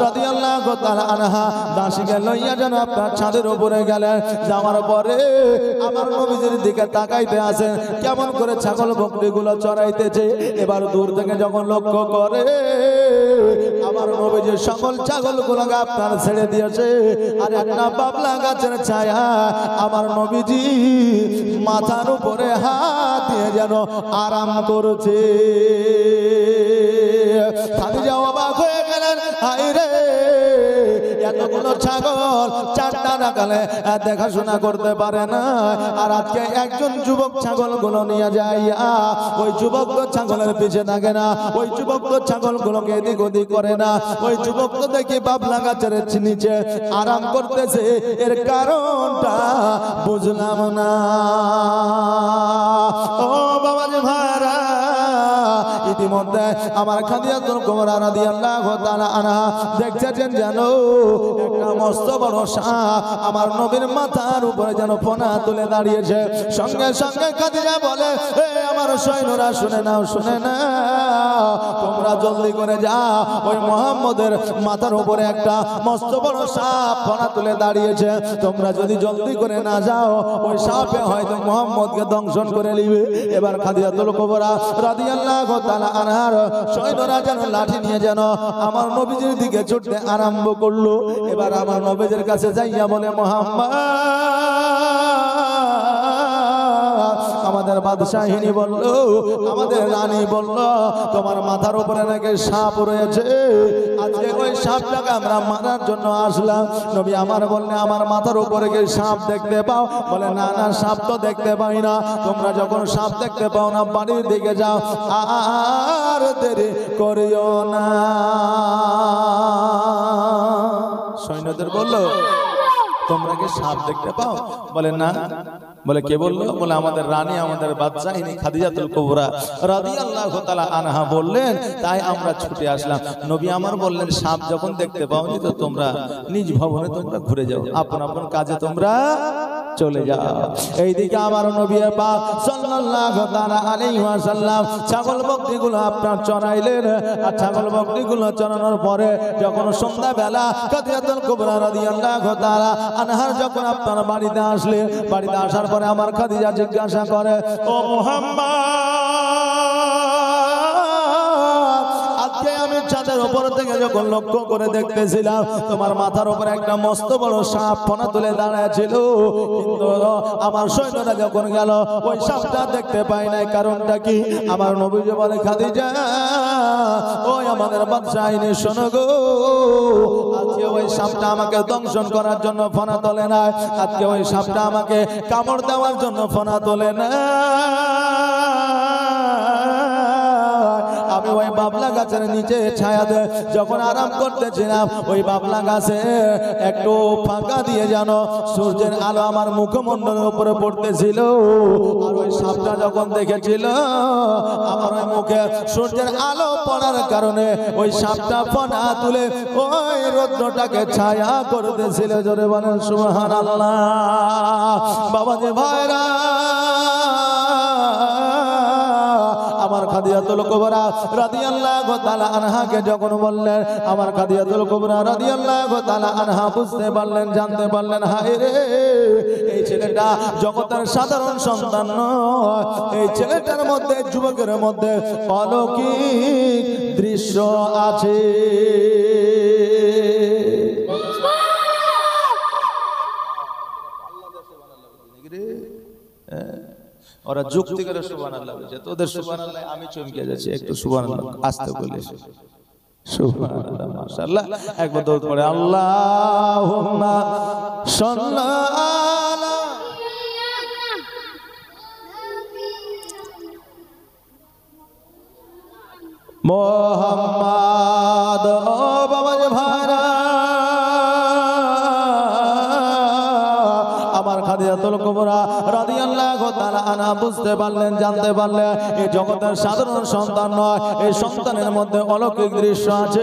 রাদিয়াল্লাহু তাআলা আনহা দাসীকে লইয়া যেন আপনার ছাদের উপরে গেলেন। যাওয়ার পরে আমার নবীজির দিকে তাকাইতে আছেন, কেমন করে ছাগল বকরিগুলো চড়াইতেছে। এবার দূর থেকে যখন লক্ষ্য করে আমার নবীজি সকল ছাগলগুলোকে আপনার ছেড়ে দিয়েছে, আর একটা বাবলা গাছের ছায়া আমার নবীজি মাথার উপরে হাত দিয়ে যেন আরাম করছে। খাদিজা অবাক হয়ে গেলেন, হায় রে, এতগুলো ছাগল চারটা নাগালে দেখাশোনা করতে পারে না, আর আজকে একজন যুবক ছাগলগুলো নিয়ে যায়। ওই যুবক তো ছাগলের পিছে থাকে না, ওই যুবক তো ছাগলগুলোকে এদিক ওদিক করে না, ওই যুবক তো দেখি বাবলা গাছের নিচে আরাম করতেছে। এর কারণটা বুঝলাম না। ও বাবাজি ভাইরা, ইতিমধ্যে আমার খাদিজাতুল কুবরা রাদিয়াল্লাহু তাআলা আনহা দেখছেন যেন একটা মস্ত বড় সাপ আমার নবীর মাথার উপরে যেন ফনা তুলে দাঁড়িয়েছে। সঙ্গে সঙ্গে খাদিজা বলে, এ আমার সৈন্যরা শুনে নাও, শুনে নাও, তোমরা জলদি করে যাও, ওই মুহাম্মদের মাথার উপরে একটা মস্ত বড় সাপ ফনা তুলে দাঁড়িয়েছে। তোমরা যদি জলদি করে না যাও, ওই সাপে হয়তো মুহাম্মদকে দংশন করে নিবে। এবার খাদিজাতুল কুবরা রাদিয়াল্লাহু তাআলা আনহার সৈন্যরা যেন লাঠি নিয়ে যেন আমার নবীজির দিকে ছুটতে আরম্ভ করলো। এবার আমার নবীজির কাছে যাইয়া বলে, মুহাম্মদ, আমাদের বাদশাহিনী বলল, আমাদের রানী বলল, তোমার মাথার উপরে নাকি সাপ রয়েছে, আজকে ওই সাপটাকে আমরা মারার জন্য আসলাম। নবী আমার বললে, আমার মাথার উপরে কি সাপ দেখতে পাও? বলে, না না, সাপ তো দেখতে পাই না। তোমরা যখন সাপ দেখতে পাও না, বাড়ির দিকে যাও, আর দেরি করিও না। সৈন্যদের বলল, তোমরা কি সাপ দেখতে পাও? বলে, না। বলে, কে বললো? বলে, আমাদের রানী, আমাদের বাদশাহিনী খাদিজাতুল কুবরা রাদিয়াল্লাহু তাআলা আনহা বললেন, তাই আমরা ছুটে আসলাম। নবী আমার বললেন, সাপ যখন দেখতে পাওনি তো তোমরা নিজ ভবনে তোমরা ঘুরে যাও, আপন আপন কাজে তোমরা চলে যাও। এইদিকে আমার নবী পাক সাল্লাল্লাহু তাআলা আলাইহি ওয়াসাল্লাম ছাগল বকরিগুলো আপনার চড়াইলেন। আর ছাগল বকরিগুলো চড়ানোর পরে যখন সন্ধ্যা বেলা খাদিজাতুল কুবরা রাদিয়াল্লাহু তাআলা আনহার যখন আপনার বাড়িতে আসলেন, বাড়িতে আসার পরে আমার খাদিজা জিজ্ঞাসা করে, ও মুহাম্মদ, আজকে আমি ছাদের উপর থেকে যখন লক্ষ্য করে দেখতেছিলাম, তোমার মাথার উপরে একটা মস্ত বড় সাপ ফনা তুলে দাঁড়াচ্ছিল, কিন্তু আমার সৈন্যরা যখন গেল ওই সাপটা দেখতে পাই নাই। কারণটা কি? আমার নবীজি বলে, খাদিজা, ওই আমাদের বাদশাহিনী, শোনো গো, আজকে ওই সাপটা আমাকে দংশন করার জন্য ফনা তোলে না, আজকে ওই সাপটা আমাকে কামড় দেওয়ার জন্য ফনা তোলে না। আমি ওই বাবলা গাছের নিচে ছায়াতে যখন আরাম করতেছিলাম, ওই বাবলা গাছে একটু ফাঁকা দিয়ে যেন সূর্যের আলো আমার মুখমণ্ডলের উপরে পড়তেছিল। আর ওই সাপটা যখন দেখেছিল আমার ওই মুখে সূর্যের আলো পড়ার কারণে ওই সাপটা ফনা তুলে ওই রৌদ্রটাকে ছায়া করতেছিল। জোরে বলেন সুবহানাল্লাহ। বাবাজি ভাইরা, আমার খাদিজাতুল কুবরা রাদিয়াল্লাহু তাআলা আনহাকে যখন বললেন, আমার খাদিজাতুল কুবরা রাদিয়াল্লাহু তাআলা আনহা বুঝতে পারলেন, জানতে পারলেন, হায় রে, এই ছেলেটা জগতের সাধারণ সন্তান নয়, এই ছেলেটার মধ্যে, যুবকের মধ্যে অলৌকিক দৃশ্য আছে। ওরা যুক্তি করে সুবহানাল্লাহ বলছে, তোদের সুবহানাল্লাহ আমি চমকে যাচ্ছি, একটু সুবহানাল্লাহ আস্তে বলে সুবহানাল্লাহ। মাশাআল্লাহ, একবার দরুদ পড়ে, আল্লাহুম্মা সাল্লি আলা মুহাম্মাদ। ও বাবা ভাইরা, আমার খাদিজাতুল কুবরা রাদিয়াল্লাহু তাআলা আনহা বুঝতে পারলেন, জানতে পারলেন, এই জগতের সাধারণ সন্তান নয়, এই সন্তানের মধ্যে অলৌকিক দৃশ্য আছে।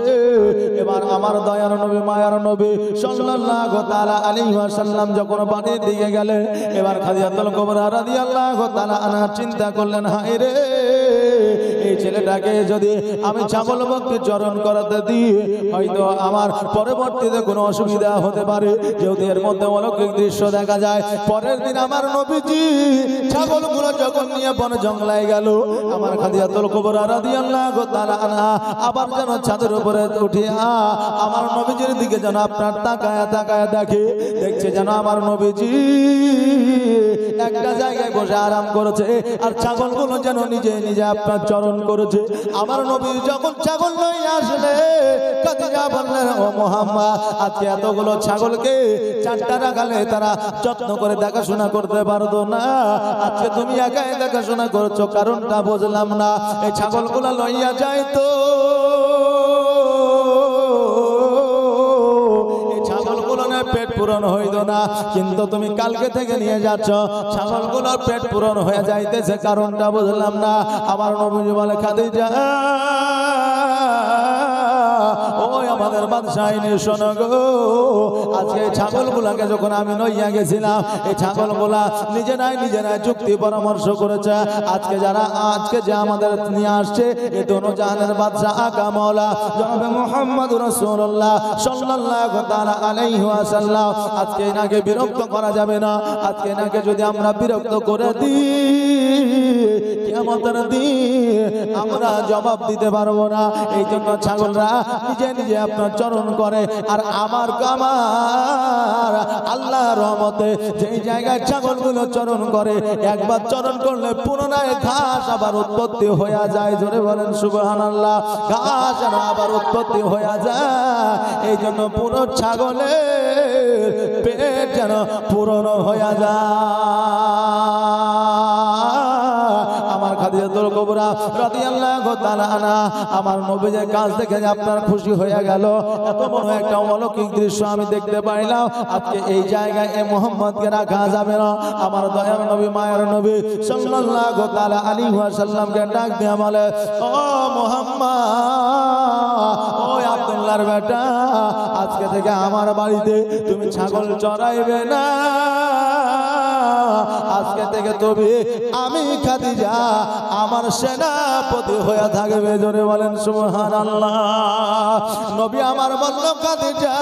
এবার আমার দয়ার নবী, মায়ার নবী সাল্লাল্লাহু তাআলা আলাইহি ওয়াসাল্লাম যখন বাড়ির দিকে গেলেন, এবার খাদিজাতুল কুবরা রাদিয়াল্লাহু তাআলা আনহা চিন্তা করলেন, হায় রে, এই ছেলেটাকে যদি আমি ছাগল ভক্তি চরণ করাতে দিই হয়তো আমার পরবর্তীতে কোনো অসুবিধা হতে পারে। যেহেতু এর মধ্যে অলৌকিক দৃশ্য দেখা যায়। পরের দিন আমার নবীজি ছাগলগুলো যখন নিয়ে বনে জঙ্গলায় গেল, আমার খাদিজাতুল কুবরা রাদিয়াল্লাহু তাআলা আনহা আবার যেন ছাদের উপরে উঠিয়া আমার নবীজির দিকে যেন আপনার তাকায়া তাকায়া দেখছে যেন আমার নবীজি একটা জায়গায় বসে আরাম করেছে আর ছাগলগুলো যেন নিজে নিজে আপনার চরণ করেছে। আমার নবী যখন ছাগল লইয়া আসলে খাদিজা বললেন, ও মুহাম্মদ, আজকে এতগুলো ছাগলকে চারটা রাখালে তারা যত্ন করে দেখাশোনা করতে পারতো না, আজকে তুমি একাই দেখাশোনা করছো, কারণটা বুঝলাম না। এই ছাগলগুলো লইয়া যায় তো পেট পূরণ হইত না, কিন্তু তুমি কালকে থেকে নিয়ে যাচ্ছ ছাগলগুলোর পেট পূরণ হয়ে যাইতেছে, কারণটা বুঝলাম না। আমার নবী বলে, খাদিজা ওই আমাদের বাদশাহিনী শোনো গো, আজকে ছাগলগুলাকে যখন আমি নইয়া গেছিলাম, এই ছাগলগুলা নিজেরাই চুক্তি পরামর্শ করেছে। আজকে যে আমাদের নিয়ে আসছে এই দোনো জাহানের বাদশা আকা মাওলা জনাবে মুহাম্মদুর রাসূলুল্লাহ সাল্লাল্লাহু তাআলা আলাইহি ওয়াসাল্লাম, আজকে এনাকে বিরক্ত করা যাবে না। আজকে এনাকে যদি আমরা বিরক্ত করে দিই কিয়ামতের দিন আমরা জবাব দিতে পারবো না। এই জন্য ছাগলরা নিজে নিজে আপনার চরণ করে। আর আমার আল্লাহর রহমতে যেই জায়গায় ছাগলগুলো চরণ করে, একবার চরণ করলে পুনরায় ঘাস আবার উৎপত্তি হয়ে যায়। জোরে বলেন সুবহানাল্লাহ। ঘাস আবার উৎপত্তি হয়ে যায়। এই জন্য পুরো ছাগলের পেট যেন পূরণ হয়ে যায়। আমার খাদিজাতুল কুবরা রাদিয়াল্লাহু তাআলা আনহা আমার নবীর কাজ দেখে আপনার খুশি হয়ে গেল। এত বড় একটা অলৌকিক দৃশ্য আমি দেখতে পাইলাম। আজকে এই জায়গায় এই মুহাম্মদকে রাখা যাবে না। আমার দয়ার নবী মায়ের নবী সাল্লাল্লাহু তাআলা আলাইহি ওয়াসাল্লামকে ডাক দিয়ে বলে, ও মুহাম্মদ, ও আব্দুল্লাহর বেটা, আজকে থেকে আমার বাড়িতে তুমি ছাগল চড়াইবে না। আজকে থেকে তুমি আমি খাদিজা আমার সেনাপতি হয়ে থাকবে। জোরে বলেন সুবহানাল্লাহ। নবী আমার বলল, খাদিজা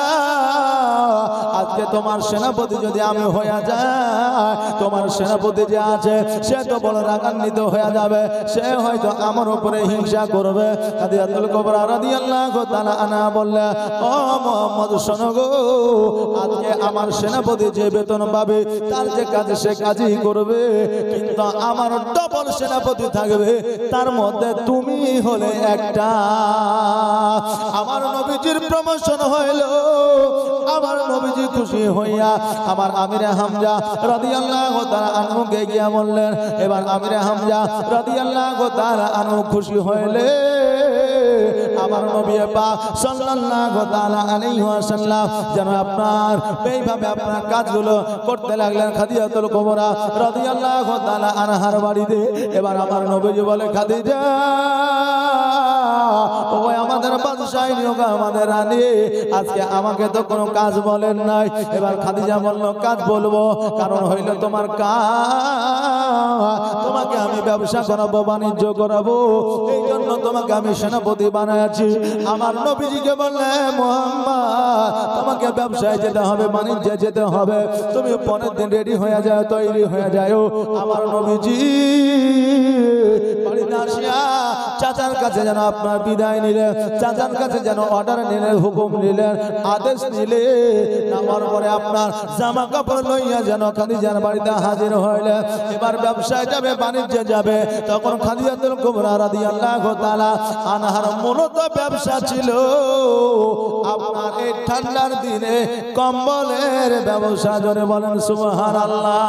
আজকে তোমার সেনাপতি যদি আমি হয়ে যাই, তোমার সেনাপতি যে আছে সে তো বড় রাগান্বিত হয়ে যাবে, সে হয়তো আমার উপরে হিংসা করবে। খাদিজাতুল কুবরা রাদিয়াল্লাহু তাআলা আনহা বললে, ও মুহাম্মদ শোনো গো, আজকে আমার সেনাপতি যে বেতন পাবে তার যে কাজে সে কাজই করবে, কিন্তু আমার ডবল সেনাপতি থাকবে, তার মধ্যে তুমি হলে একটা। আমার নবীজির প্রমোশন হইল। আমার নবীজি খুশি হইয়া আমার আমিরে হামজা রাদিয়াল্লাহু তাআলা আনহুকে গিয়া বললেন। এবার আমিরে হামজা রাদিয়াল্লাহু তাআলা আনহু খুশি হইলে আমার নবী পাক সাল্লাল্লাহু তাআলা আলাইহি ওয়াসাল্লাম যেন আপনার এইভাবে আপনার কাজগুলো করতে লাগলেন খাদিজাতুল কুবরা রাদিয়াল্লাহু তাআলা আনহার বাড়িতে। এবার আমার নবীজি বলে, খাদিজা ও আমাদের বাদশাহিনী, আমাদের রানী, আজকে আমাকে তো কোনো কাজ বলেন নাই। এবার খাদিজা বলল, কাজ বলবো, কারণ হইল তোমার কাজ, তোমাকে আমি ব্যবসা করাবো, বাণিজ্য করাবো, এই জন্য তোমাকে আমি সেনাপতি বানাইছি। আমার নবীজিকে বললে, মুহাম্মদ তোমাকে ব্যবসায় যেতে হবে, বাণিজ্যে যেতে হবে, তুমি পরের দিন রেডি হয়ে যাও, তৈরি হয়ে যাও। আমার নবীজি বাড়িতে আসিয়া চাচার কাছে যেন আপনার বিদায় নিলেন, চাচার কাছে যেন অর্ডার নিলেন, হুকুম নিলেন, আদেশ নিলে নামার পরে আপনার জামা কাপড় লইয়া যেন খাদিজার বাড়িতে হাজির হইলেন। এবার ব্যবসায় যাবে, বাণিজ্যে যাবে। তখন খাদিজাতুল কুবরা রাদিয়াল্লাহু তাআলা আনহার মূলত ব্যবসা ছিল আপনার এই ঠান্ডার দিনে কম্বলের ব্যবসা। জোরে বলেন সুবহানাল্লাহ।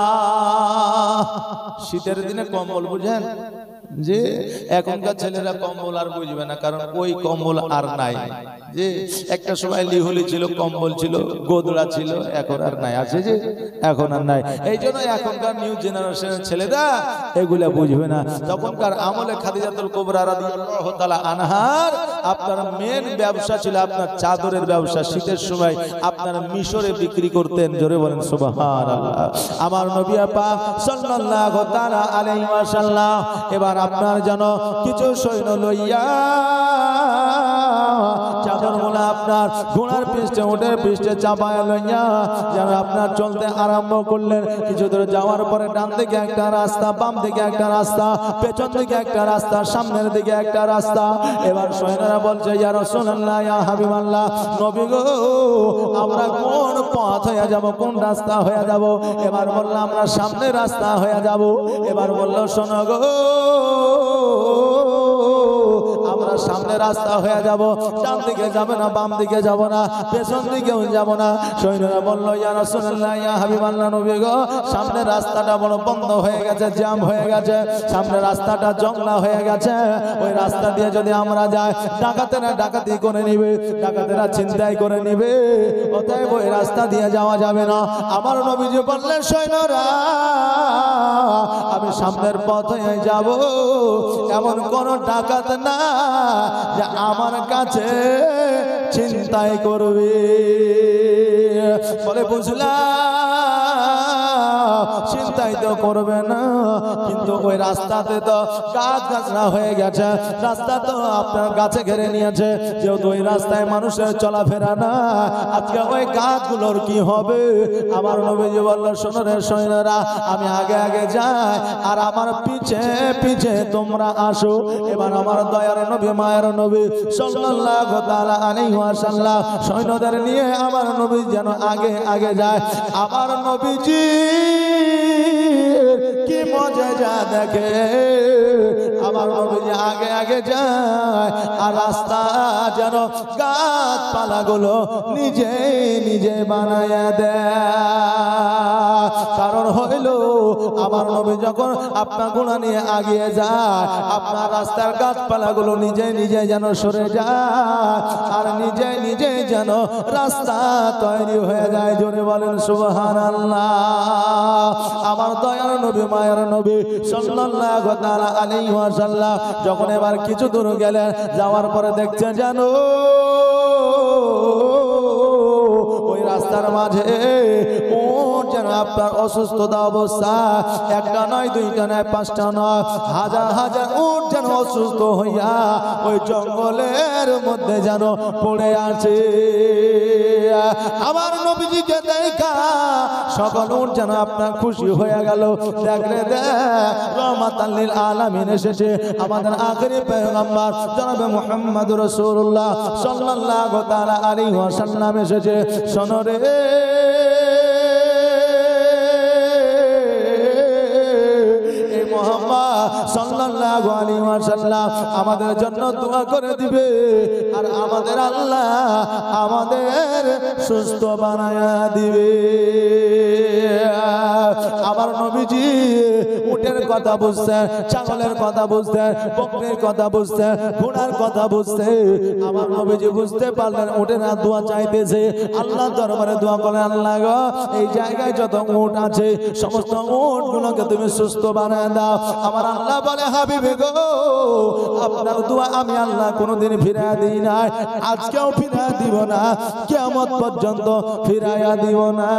শীতের দিনে কম্বল বুঝেন যে এখনকার ছেলেরা কম্বল আর বুঝবে না, কারণ ওই কম্বল আর নাই। যে একটা সময় লিহুলি ছিল, কম্বল ছিল, গোদড়া ছিল, এখন আর নাই। আছে যে এখন আর নাই। এই জন্য এখনকার নিউ জেনারেশনের ছেলেরা এগুলা বুঝবে না। তখনকার আমলে খাদিজাতুল কুবরা রাদিয়াল্লাহু তাআলা আনহার আপনার মেন ব্যবসা ছিল আপনার চাদরের ব্যবসা। শীতের সময় আপনার মিশরে বিক্রি করতেন। জোরে বলেন সুবহানাল্লাহ। আমার নবী পাক সাল্লাল্লাহু তাআলা আলাইহি ওয়াসাল্লাম এবার আপনার যেন কিছু সৈন্য লইয়া চাদর মোলা আপনার ঘোড়ার পৃষ্ঠে উটের পৃষ্ঠে চাপায় লইয়া যেন আপনার চলতে আরম্ভ করলেন। কিছু দূর যাওয়ার পরে ডান দিকে একটা রাস্তা, বাম দিকে একটা রাস্তা, পেছন দিকে একটা রাস্তা, সামনের দিকে একটা রাস্তা। এবার সৈন্যরা বলছে, ইয়া রাসূলুল্লাহ, ইয়া হাবিবাল্লাহ, নবী গো, আমরা কোন পথ হয়ে যাব, কোন রাস্তা হয়ে যাব? এবার বলল, আমরা সামনের রাস্তা হয়ে যাব। এবার বলল, শোনো গো, আমরা সামনে রাস্তা হয়ে যাব, ডান দিকে যাবে না, বাম দিকে যাব না, পেছন দিকেও যাব না। সৈন্যরা বলল, ইয়া রাসূলুল্লাহ, ইয়া হাবিবাল্লাহ, নবী গো, সামনে রাস্তাটা বড় বন্ধ হয়ে গেছে, জ্যাম হয়ে গেছে, সামনে রাস্তাটা জংলা হয়ে গেছে। ওই রাস্তা দিয়ে যদি আমরা যাই, ডাকাতেরা ডাকাতি করে নিবে, ডাকাতেরা ছিনতাই করে নিবে, অতএব ওই রাস্তা দিয়ে যাওয়া যাবে না। আমার নবীজি বললেন, সৈন্যরা, আমি সামনের পথে যাব, এমন কোন ডাকাত না যে আমার কাছে ছিনতাই করবে। বলে, বুঝলাম ছিনতাই তো করবে না, কিন্তু ওই রাস্তাতে তো গাছ গাছরা হয়ে গেছে, রাস্তা তো আপনার গাছে ঘিরে নিয়েছে, যেহেতু ওই রাস্তায় মানুষের চলাফেরা না, আজকে ওই গাছগুলোর কি হবে? আমার নবীজি বলল, শোনো রে সৈন্যরা, আমি আগে আগে যাই আর আমার পিছে পিছে তোমরা আসো। এবার আমার দয়ার নবী, মায়ের নবী সাল্লাল্লাহু তাআলা আলাইহি ওয়াসাল্লাম সৈন্যদের নিয়ে আমার নবী যেন আগে আগে যায়। আমার নবীজি কি মজা দেখে, আমার নবীজি আগে আগে যায় আর রাস্তা যেন গাছপালাগুলো নিজে নিজে বানায়া দেয়। কারণ হইল, আমার নবী যখন আপনার গুণা নিয়ে আগিয়ে যায়, আপনার রাস্তার গাছপালাগুলো নিজে নিজে যেন সরে যায় আর নিজে নিজে যেন রাস্তা তৈরি হয়ে যায়। জোরে বলেন সুবহানাল্লাহ। আমার দয়ার নবী, মায়ের নবী সাল্লাল্লাহু তাআলা আলাইহি ওয়াসাল্লাম যখন এবার কিছু দূর গেলেন, যাওয়ার পরে দেখছেন জানো ওই রাস্তার মাঝে উট যেন আপনার অসুস্থতা অবস্থা, একটা নয়, দুইটা নয়, পাঁচটা নয়, হাজার হাজার উট যেন অসুস্থ হইয়া ওই জঙ্গলের মধ্যে যেন পড়ে আছে। আমার নবীজিকে দেখা সকল উট যেন আপনার খুশি হয়ে গেল। দেখলে রহমাতাল লিল আলামিন এসেছে, আমাদের আখেরি পয়গম্বর জনাবে মুহাম্মদ রাসূলুল্লাহ সাল্লাল্লাহু তাআলা আলাইহি ওয়াসাল্লাম এসেছে। শোনো রে মুহাম্মদ সাল্লাল্লাহু আলাইহি ওয়াসাল্লাম আমাদের জন্য দোয়া করে দিবে আর আমাদের আল্লাহ আমাদের সুস্থ বানায়া দিবে। আমার নবীজি উটের কথা বুঝছেন, ছাগলের কথা বুঝছেন, বকরির কথা বুঝছেন, ঘোড়ার কথা বুঝছেন। আমার নবীজি বুঝতে পারলেন উটেরা দোয়া চাইতেছে, আল্লাহ দরবারে দোয়া করেন, আল্লাহ গো, এই জায়গায় যত উট আছে সমস্ত উটগুলোকে তুমি সুস্থ বানায় দাও। আমার আল্লাহ বলে, হাবিবে গো, আপনার দোয়া আমি আল্লাহ কোনোদিন ফিরাইয়া দিই নাই, আজকেও ফিরাইয়া দিব না, কিয়ামত পর্যন্ত ফিরাইয়া দিব না।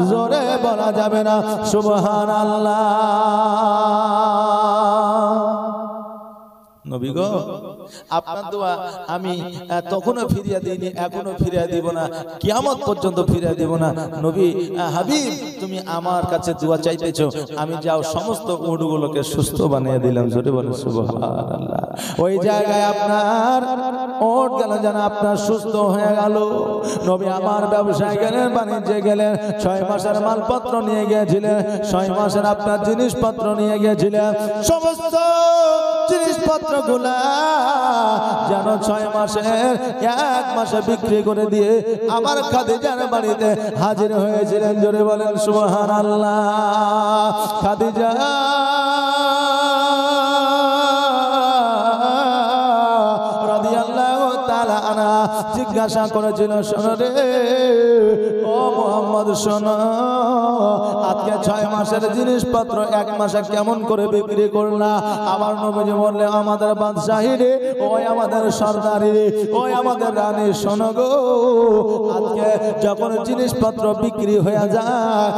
জোরে বলা যাবে না সুবহানাল্লাহ। নবী গো, আপনার দোয়া আমি তখনও ফিরিয়ে দিইনি, এখনো ফিরিয়ে দিব না, কিয়ামত পর্যন্ত ফিরিয়ে দিব না। নবী হাবিব, তুমি আমার কাছে দোয়া চাইতেছো, আমি যাও সমস্ত উটগুলোকে সুস্থ বানিয়ে দিলাম। জোরে বলেন সুবহানাল্লাহ। ওই জায়গায় আপনার উট গেল যেন আপনার সুস্থ হয়ে গেল। নবী আমার ব্যবসায় গেলেন, বাণিজ্যে গেলেন, 6 মাসের মালপত্র নিয়ে গিয়েছিলেন, 6 মাসের আপনার জিনিসপত্র নিয়ে গিয়েছিলেন। সমস্ত জিনিসপত্র গুলা যেন 6 মাসের 1 মাসে বিক্রি করে দিয়ে আমার খাদিজার বাড়িতে হাজির হয়েছিলেন। জোরে বলেন সুবহানাল্লাহ। খাদিজা রাদিয়াল্লাহু তাআলা আনহা জিজ্ঞাসা করেছিল, শোনো রে ও মুহাম্মদ, শোনো, আজকে 6 মাসের জিনিসপত্র 1 মাসে কেমন করে বিক্রি করলা? আমার নবীজি বললে, আমাদের বাদশাহী রে, ওই আমাদের সরদারি রে, ওই আমাদের রানী, শোনো গো, আজকে যখন জিনিসপত্র বিক্রি হয়ে যায়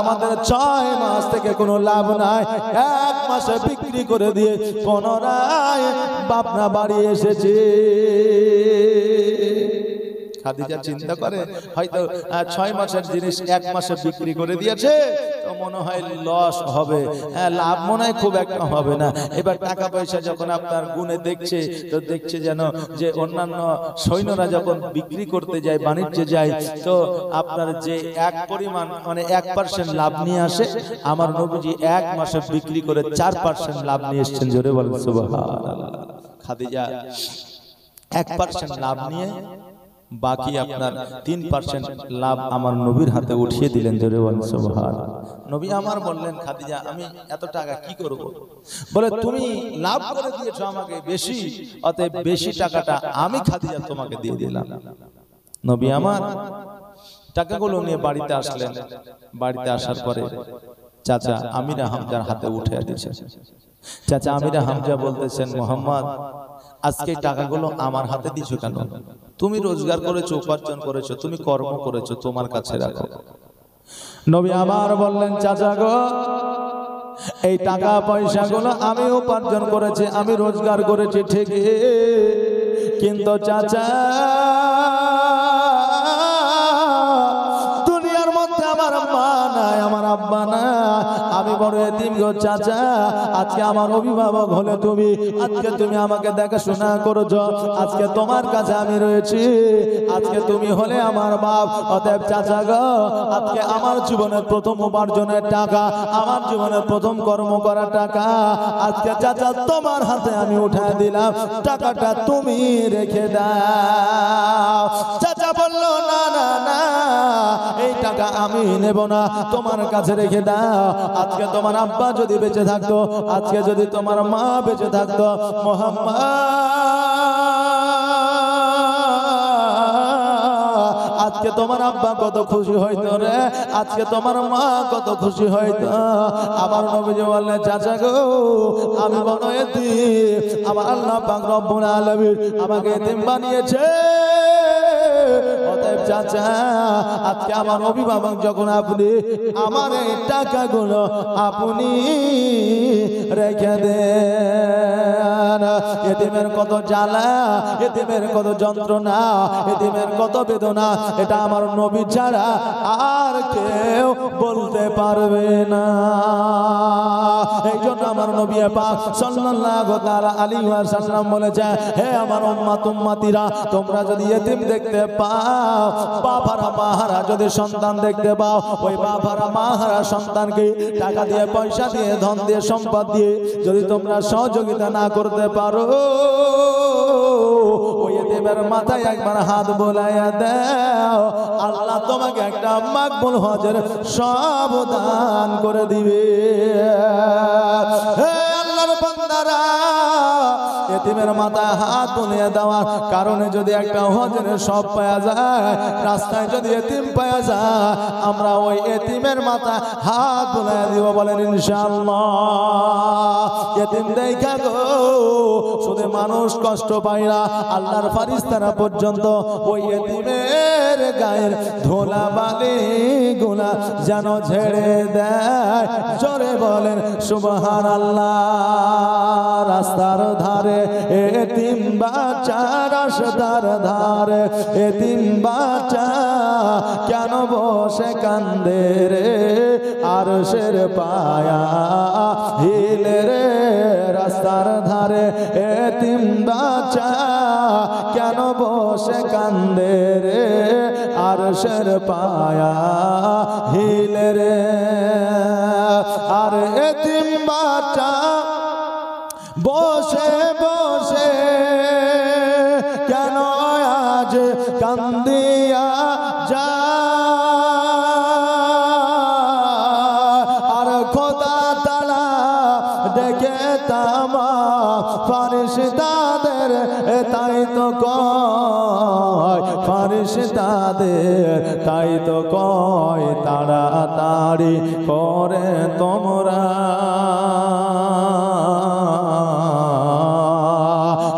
আমাদের 6 মাস থেকে কোনো লাভ নাই, 1 মাসে বিক্রি করে দিয়ে পুনরায় বাপনা বাড়ি এসেছে। খাদিজা চিন্তা করে হয়তো 6 মাসের জিনিস 1 মাসে বিক্রি করে দিয়েছে, তো মনে হয় লস হবে, লাভ মনে হয় খুব একটা হবে না। এবার টাকা পয়সা যখন আপনার গুণে দেখছে, তো দেখছে যেন যে অন্যান্য সৈন্যরা যখন বিক্রি করতে যায়, বাণিজ্যে যায়, তো আপনার যে এক পরিমাণ মানে 1% লাভ নিয়ে আসে, আমার নবীজি 1 মাসে বিক্রি করে 4% লাভ নিয়ে এসেছেন। জোরে বলেন সুবহানাল্লাহ। খাদিজা 1% লাভ নিয়ে বাকি আপনার 3% লাভ আমার নবীর হাতে উঠিয়ে দিলেন। জোরে বলেন সুবহানাল্লাহ। নবী আমার বললেন, খাদিজা আমি এত টাকা কি করব? বলে, তুমি লাভ করে দিয়েছো আমাকে বেশি, অতএব বেশি টাকাটা আমি খাদিজা তোমাকে দিয়ে দিলাম। নবী আমার টাকাগুলো নিয়ে বাড়িতে আসলেন। বাড়িতে আসার পরে চাচা আমিরা হামজার হাতে উঠে দিয়েছে। চাচা আমিরা হামজা বলতেছেন, মোহাম্মদ আজকে টাকাগুলো আমার হাতে দিছো কেন? তুমি রোজগার করেছো, উপার্জন করেছো, তুমি কর্ম করেছো, তোমার কাছে রাখো। নবী আমার বললেন, চাচা গো, এই টাকা পয়সাগুলো আমি উপার্জন করেছি, আমি রোজগার করেছি ঠিকই, কিন্তু চাচা দুনিয়ার মধ্যে আমার মা নাই, আমার আব্বা না, আমি বড় এতিম গো চাচা। আজকে আমার অভিভাবক হলে তুমি, আজকে তুমি আমাকে দেখাশোনা করেছো, আজকে তোমার কাছে আমি রয়েছি, আজকে তুমি হলে আমার বাপ। অতএব চাচা গো, আজকে আমার জীবনের প্রথম উপার্জনের টাকা, আমার জীবনের প্রথম কর্ম করা টাকা আজকে চাচা তোমার হাতে আমি উঠায় দিলাম, টাকাটা তুমি রেখে দাও। চাচা বলল, না না না, এই টাকা আমি নেব না, তোমার কাছে রেখে দাও। আজকে তোমার আব্বা যদি বেঁচে থাকতো, আজকে যদি তোমার মা বেঁচে থাকতো, মোহাম্মদ আজকে তোমার আব্বা কত খুশি হইতো রে, আজকে তোমার মা কত খুশি হইতো। আমার নবীজি বললেন, চাচা গো, আমি বড় এতিম, আমার আল্লাহ পাক রব্বুল আলামিন আমাকে এতিম বানিয়েছে। অতএব চাচা, আজকে আমার অভিভাবক যখন আপনি, আমার এই টাকাগুলো আপনি রেখে দেন। এতিমের কত জ্বালা, এতিমের কত যন্ত্রণা, এতিমের কত বেদনা, এটা আমার নবী ছাড়া আর কেউ বলতে পারবে না। এই জন্য আমার নবী পাক সাল্লাল্লাহু তাআলা আলাইহি ওয়াসাল্লাম বলেছে, হে আমার উম্মত উম্মতিরা, তোমরা যদি এতিম দেখতে পাও, বাবারা মাহারা যদি সন্তান দেখতে পাও, ওই বাবারা মাহারা সন্তানকে টাকা দিয়ে, পয়সা দিয়ে, ধন দিয়ে, সম্পদ দিয়ে যদি তোমরা সহযোগিতা না করতে পারো, ওই এতিমের মাথায় একবার হাত বোলাইয়া দাও, আল্লাহ তোমাকে একটা মাকবুল হজের সব দান করে দিবে। হে আল্লাহর বান্দারা, এতিমের মাথায় হাত বুলিয়ে দেওয়ার কারণে যদি একটা হজের সব পাওয়া যায়, রাস্তায় যদি এতিম পাওয়া যায়, আমরা ওই এতিমের মাথায় হাত বুলিয়ে দিব, বলেন ইনশাআল্লাহ। এতিম দেখা গো, শুধু মানুষ কষ্ট পায় না, আল্লাহর ফারিস্তারা পর্যন্ত ওই এতিমের গায়ের ধুলা বালি গুলা যেন ঝেড়ে দেয়। জোরে বলেন সুবহানাল্লাহ। রাস্তার ধারে এতিম বাচ্চা, রাস্তার ধারে এতিম বাচ্চা কেন বসে কান্দে রে, আরশের পায়া হিলে রে। রাস্তার ধারে এতিম বাচ্চা কেন বসে কান্দে রে, আরশের পায়া হিলে রে। আর এতিম বাচ্চা বসে বসে কেন আজ কান্দিয়া যা, আর খোদা তাআলা ডেকে তামাম ফারিস্তাদের তাই তো কয় ফেরেশতাদের, তাই তো কয় তাড়াতাড়ি করে তোমরা,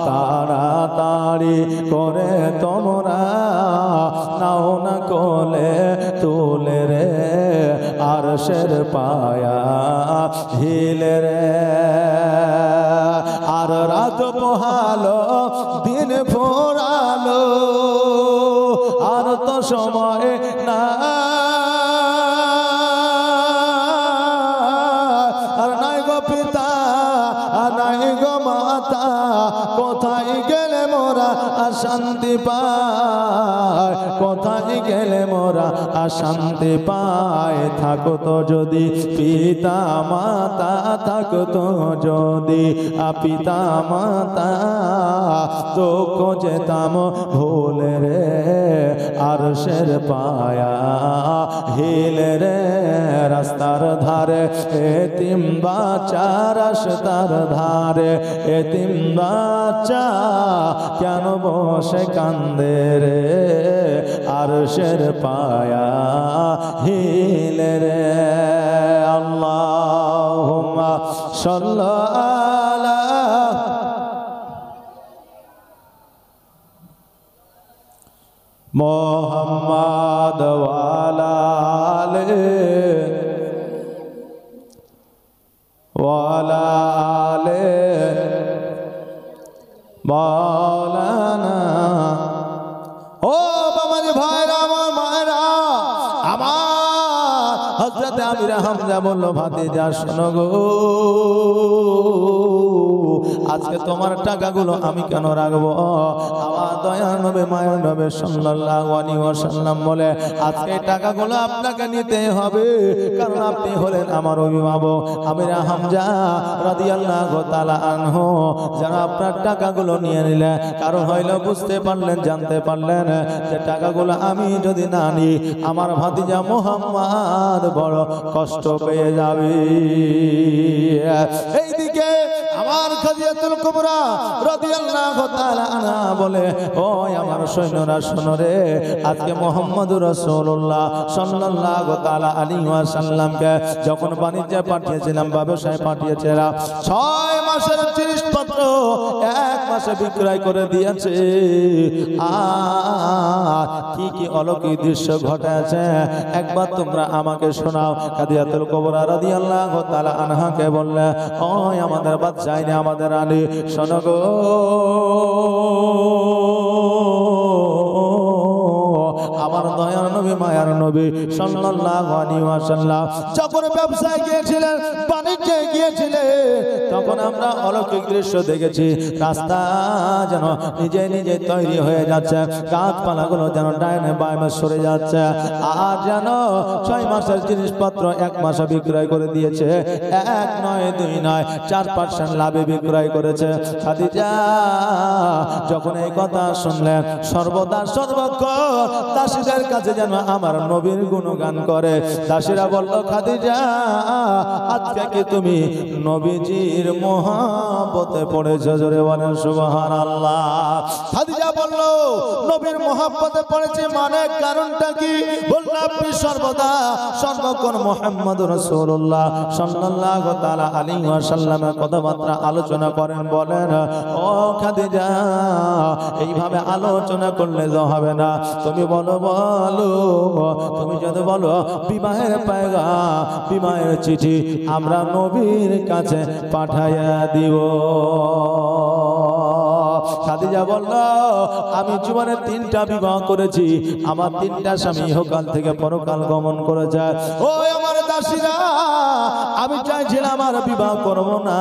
তাড়াতাড়ি করে তোমরা নাও না কোলে তুলে রে আরশের পায়া হিলে রে। আর রাত পোহালো দিন ফোরালো, আর তো সময় না, আর নাই গো পিতা আর নাই গো মাতা, কোথায় গেলে মোরা শান্তি পায়, কোথায় গেলে মোরা শান্তি পায়। থাকতো যদি পিতা মাতা, থাকতো যদি পিতা মাতা, দুঃখ যেতাম ভুলে রে আরশের পায়া হিলে রে। রাস্তার ধারে এতিম বাচ্চা, রাস্তার ধারে এতিম বাচ্চা, কেন বসে কান্দে রে আরশের পায়া হিলে রে। আল্লাহুম্মা সাল্লি আলা মুহাম্মাদ ওয়া আলা আলিহি ওয়া আলা আলিহি মাওলানা। ও বাবাজি ভাইরা, আমার মায়েরা, আমার হযরত আমির হামজা বলল, ভাতিজা শোনো গো, আজকে তোমার টাকাগুলো আমি কেন রাখবো? আমার দয়ার নবী মায়ের নবী সাল্লাল্লাহু আলাইহি ওয়াসাল্লাম বলে, আজকে টাকাগুলো আপনাকে নিতে হবে, কারণ আপনি হলেন আমার অভিভাবক আমির হামজা রাদিয়াল্লাহু তাআলা আনহু। যারা আপনার টাকাগুলো নিয়ে নিলে, কারণ হইলো বুঝতে পারলেন, জানতে পারলেন যে টাকাগুলো আমি যদি না নিই, আমার ভাতিজা মুহাম্মদ বড় কষ্ট পেয়ে যাবে। এইদিকে আমার খাদিজাতুল কুবরা রাদিয়াল্লাহু তাআলা আনহা বলে, ওই আমার সৈন্যরা শোনো রে, আজকে মুহাম্মদুর রাসূলুল্লাহ সাল্লাল্লাহু তাআলা আলাইহি ওয়াসাল্লামকে যখন বাণিজ্যে পাঠিয়েছিলাম, ব্যবসায় পাঠিয়েছিলাম, 6 মাসের জিনিসপত্র 1 মাসে বিক্রয় করে দিয়েছে। আর কি কি অলৌকিক দৃশ্য ঘটেছে একবার তোমরা আমাকে শোনাও। খাদিজাতুল কুবরা রাদিয়াল্লাহু তাআলা আনহাকে বললে, ওই আমাদের বাদশা, আমাদের আলী, শোনো গো, আমার দয়ার নবী মায়ার নবী সাল্লাল্লাহু আলাইহি ওয়াসাল্লাম যখন ব্যবসায় গিয়েছিলেন, বাণিজ্যে গিয়েছিলেন, তখন আমরা অলৌকিক দৃশ্য দেখেছি। রাস্তা যেন নিজে নিজে তৈরি হয়ে যাচ্ছে, গাছপালাগুলো যেন ডাইনে বামে সরে যাচ্ছে, আর যেন 6 মাসের জিনিসপত্র 1 মাসে বিক্রয় করে দিয়েছে। 1 নয় 2 নয় 4% লাভে বিক্রয় করেছে। খাদিজা যখন এই কথা শুনলেন, সর্বদা সর্বক্ষণ দাসীদের কাছে যেন আমার নবীর গুণগান করে। দাসীরা বলল, খাদিজা আজকে কি তুমি নবীজির মহব্বতে পড়েছো? জোরে বলেন সুবহানাল্লাহ। খাদিজা বলল, নবীর মহব্বতে পড়েছে মানে কারণটা কি? বলল, আপনি সর্বদা সর্বক্ষণ মুহাম্মদুর রাসূলুল্লাহ সাল্লাল্লাহু তাআলা আলাইহি ওয়াসাল্লামের কথাবার্তা আলোচনা করেন। বলেন, ও খাদিজা, এইভাবে আলোচনা করলে তো হবে না, তুমি বলো, বলো, তুমি যদি বলো বিবাহের পয়গাম, বিবাহের চিঠি আমরা নবীর কাছে পাঠাইয়া দিব। খাদিজা বলল, আমি জীবনে 3টা বিবাহ করেছি, আমার 3টা স্বামী ইহকাল থেকে পরকাল গমন করেছে। ও আমার দাসীরা, আমি চাইছিলাম আর বিবাহ করব না,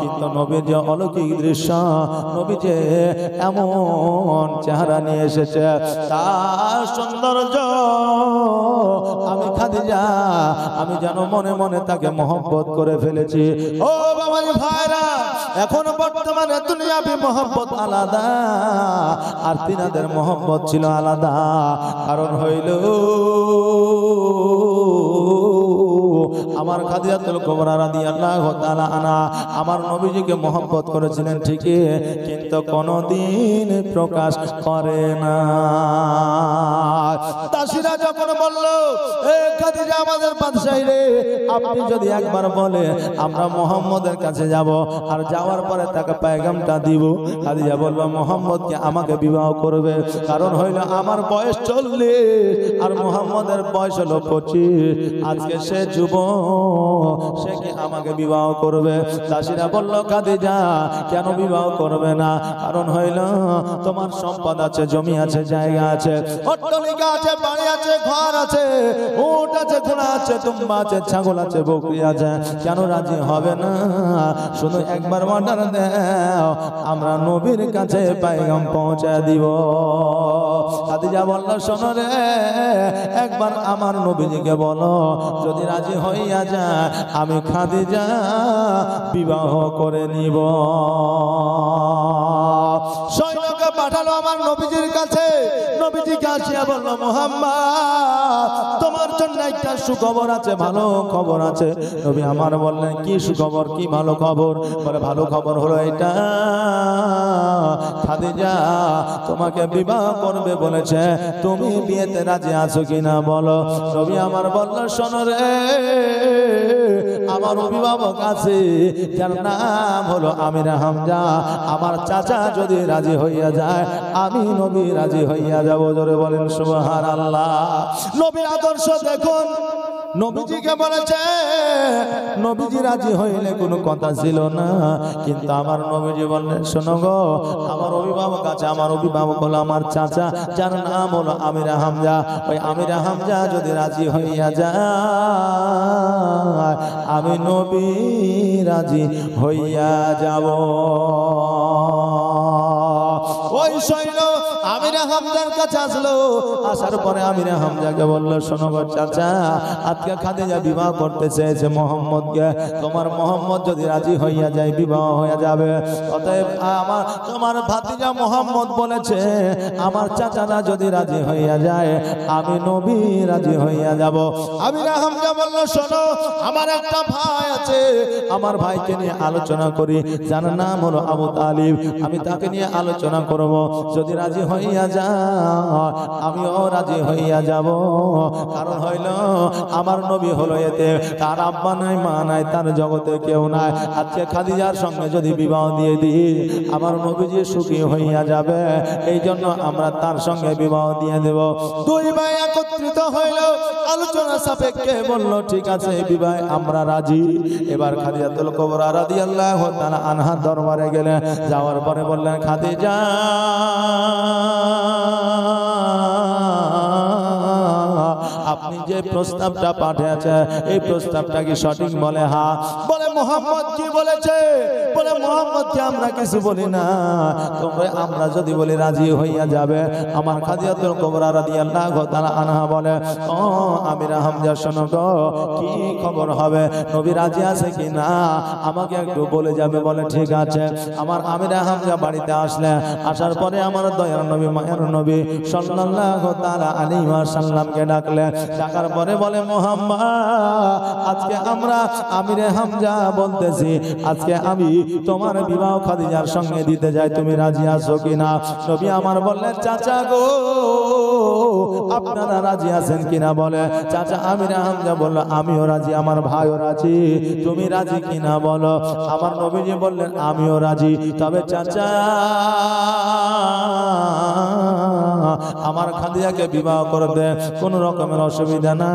কিন্তু নবীর যে অলৌকিক দৃশ্য, নবী যে এমন চেহারা নিয়ে এসেছে, তার সৌন্দর্য, আমি খাদিজা, আমি যেন মনে মনে তাকে মহব্বত করে ফেলেছি। ও বাবাজি ভাইরা, এখন বর্তমানে দুনিয়াবি মহব্বত আলাদা, আর তিনাদের মহব্বত ছিল আলাদা। কারণ হইল আমার খাদিজাতুল কুবরা রাদিয়াল্লাহু তাআলা আনহা আমার নবীজিকে মহব্বত করেছিলেন ঠিকই, কিন্তু কোনদিন প্রকাশ করে না। দাসীরা যখন বলল, এ খাদিজা আমাদের বাদশাহী রে, আপনি যদি একবার বলে আমরা মুহাম্মদের কাছে যাব, আর যাওয়ার পরে তাকে পয়গামটা দিব। খাদিজা বলল, মুহাম্মদকে আমাকে বিবাহ করবে, কারণ হইল আমার বয়স 40 আর মুহাম্মদের বয়স হলো 25। আজকে সে যুবক, সে কি আমাকে বিবাহ করবে? দাসীরা বলল, খাদিজা কেন বিবাহ করবে না? কারণ হইল তোমার সম্পদ আছে, জমি আছে, জায়গা আছে, অট্টালিকা আছে, বাড়ি আছে, ঘর আছে, উট আছে, ঘোড়া আছে, দুম্বা আছে, ছাগল আছে, বকরি আছে, কেন রাজি হবে না? শুধু একবার অর্ডার দাও, আমরা নবীর কাছে পয়গাম পৌঁছে দিব। খাদিজা বলল, শোনো রে, একবার আমার নবীজিকে বলো, যদি রাজি হইয়া যায় আমি খাদিজা বিবাহ করে নিব। সৈন্যকে পাঠালো আমার নবীজির কাছে। নবীজিকে আসিয়া বলল, মুহাম্মদ তোমার জন্য একটা সুখবর আছে, ভালো খবর আছে। নবী আমার বললেন, কি সুখবর, কি ভালো খবর? বলে, ভালো খবর হলো এটা, খাদিজা তোমাকে বিবাহ করবে বলেছে, তুমি বিয়েতে রাজি আছো কিনা বলো। নবী আমার বলল, শোনো রে, আমার অভিভাবক আছে, যার নাম হলো আমির হামজা, আমার চাচা যদি রাজি হইয়া যায় আমি নবী রাজি হইয়া যাব। জোরে বলেন সুবহানাল্লাহ। নবীর আদর্শ দেখুন, নবীজিকে বলেছে, নবীজি রাজি হইলে কোনো কথা ছিল না, কিন্তু আমার নবীজি বললেন, শোনো গো, আমার অভিভাবক আছে, আমার অভিভাবক হলো আমার চাচা, যার নাম হলো আমির হামজা। ওই আমির হামজা যদি রাজি হইয়া যায় আমি নবী রাজি হইয়া যাব। ওই সৈন্য আমির হামজার কাছে আসলো। আসার পরে আমির হামজাকে বলল, শোনো গো চাচা, আজকে খাদিজা বিবাহ করতে চেয়েছে মুহাম্মদকে, তোমার মুহাম্মদ যদি রাজি হইয়া যায় বিবাহ হইয়া যাবে। অতএব তোমার ভাতিজা মুহাম্মদ বলেছে, আমার চাচারা যদি রাজি হইয়া যায় আমি নবী রাজি হইয়া যাব। আমির হামজা বলল, শোনো, আমার একটা ভাই আছে, আমার ভাইকে নিয়ে আলোচনা করি, যার নাম হলো আবু তালিব, আমি তাকে নিয়ে আলোচনা করব, যদি রাজি হইয়া যায় আমিও রাজি হইয়া যাব। কারণ হইল আমার নবী হলো এতে, তার আব্বা নাই, মা নাই, তার জগতে কেউ নাই। আজকে খাদিজার সঙ্গে যদি বিবাহ দিয়ে দিই আমার নবীজি সুখী হইয়া যাবে, এই জন্য আমরা তার সঙ্গে বিবাহ দিয়ে দেব। দুই ভাই একত্রিত হইল, আলোচনা সাপেক্ষে বলল, ঠিক আছে বিবাহ আমরা রাজি। এবার খাদিজাতুল কুবরা রাদিয়াল্লাহু তাআলা আনহা দরবারে গেলেন। যাওয়ার পরে বললেন, খাদিজা আপনি যে প্রস্তাবটা পাঠিয়েছে এই প্রস্তাবটা কি সঠিক? বলে, হ্যাঁ। বলে, মুহাম্মদ কি বলেছে? বলে, মুহাম্মদকে আমরা কিছু বলি না, তবে আমরা যদি বলি রাজি হইয়া যাবে। আমার খাদিজাতুল কুবরা রাদিয়াল্লাহু তাআলা আনহা বলে, ও আমির হামজা, শোনো গো, কি খবর হবে, নবী রাজি আছে কি না আমাকে একটু বলে যাবে। বলে, ঠিক আছে। আমার আমির হামজা বাড়িতে আসলে, আসার পরে আমার দয়ার নবী, মায়ের নবী সাল্লাল্লাহু তাআলা আলাইহি ওয়াসাল্লামকে ডাকলে। ডাকার পরে বলে, মুহাম্মদ আজকে আমরা আমির হামজা বলতেছি, আজকে আমি তোমার বিবাহ খাদিজার সঙ্গে দিতে যাই, তুমি রাজি আছো কিনা? নবী আমার বললেন, চাচা গো, আপনারা রাজি আছেন কিনা? বলে, চাচা আমির হামজা বলল, আমিও রাজি, আমার ভাইও রাজি, তুমি রাজি কিনা বলো। আমার নবীজি বললেন, আমিও রাজি, তবে চাচা আমার খাদিজাকে বিবাহ করতে কোন রকমের অসুবিধা না,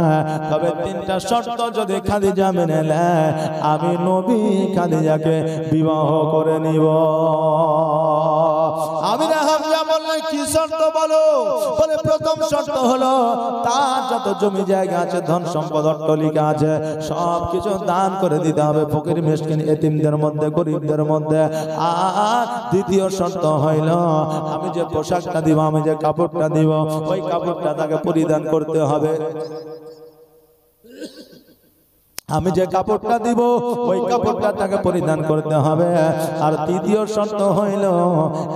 তবে তিনটা শর্ত যদি খাদিজা মেনে নেয় আমি নবী খাদিজাকে বিবাহ করে নিব। আমির হামজা বললেন, কি শর্ত বলো? বলে, প্রথম শর্ত হলো তার যত জমি জায়গা আছে, ধন সম্পদ, অট্টালিকা আছে, সব কিছু দান করে দিতে হবে ফকির মিসকিন এতিমদের মধ্যে, গরিবদের মধ্যে। আর দ্বিতীয় শর্ত হইল আমি যে পোশাকটা দিব, আমি যে কাপড়টা দিব, ওই কাপড়টা তাকে পরিধান করতে হবে। আমি যে কাপড়টা দিব ওই কাপড়টা তাকে পরিধান করতে হবে। আর তৃতীয় শর্ত হইল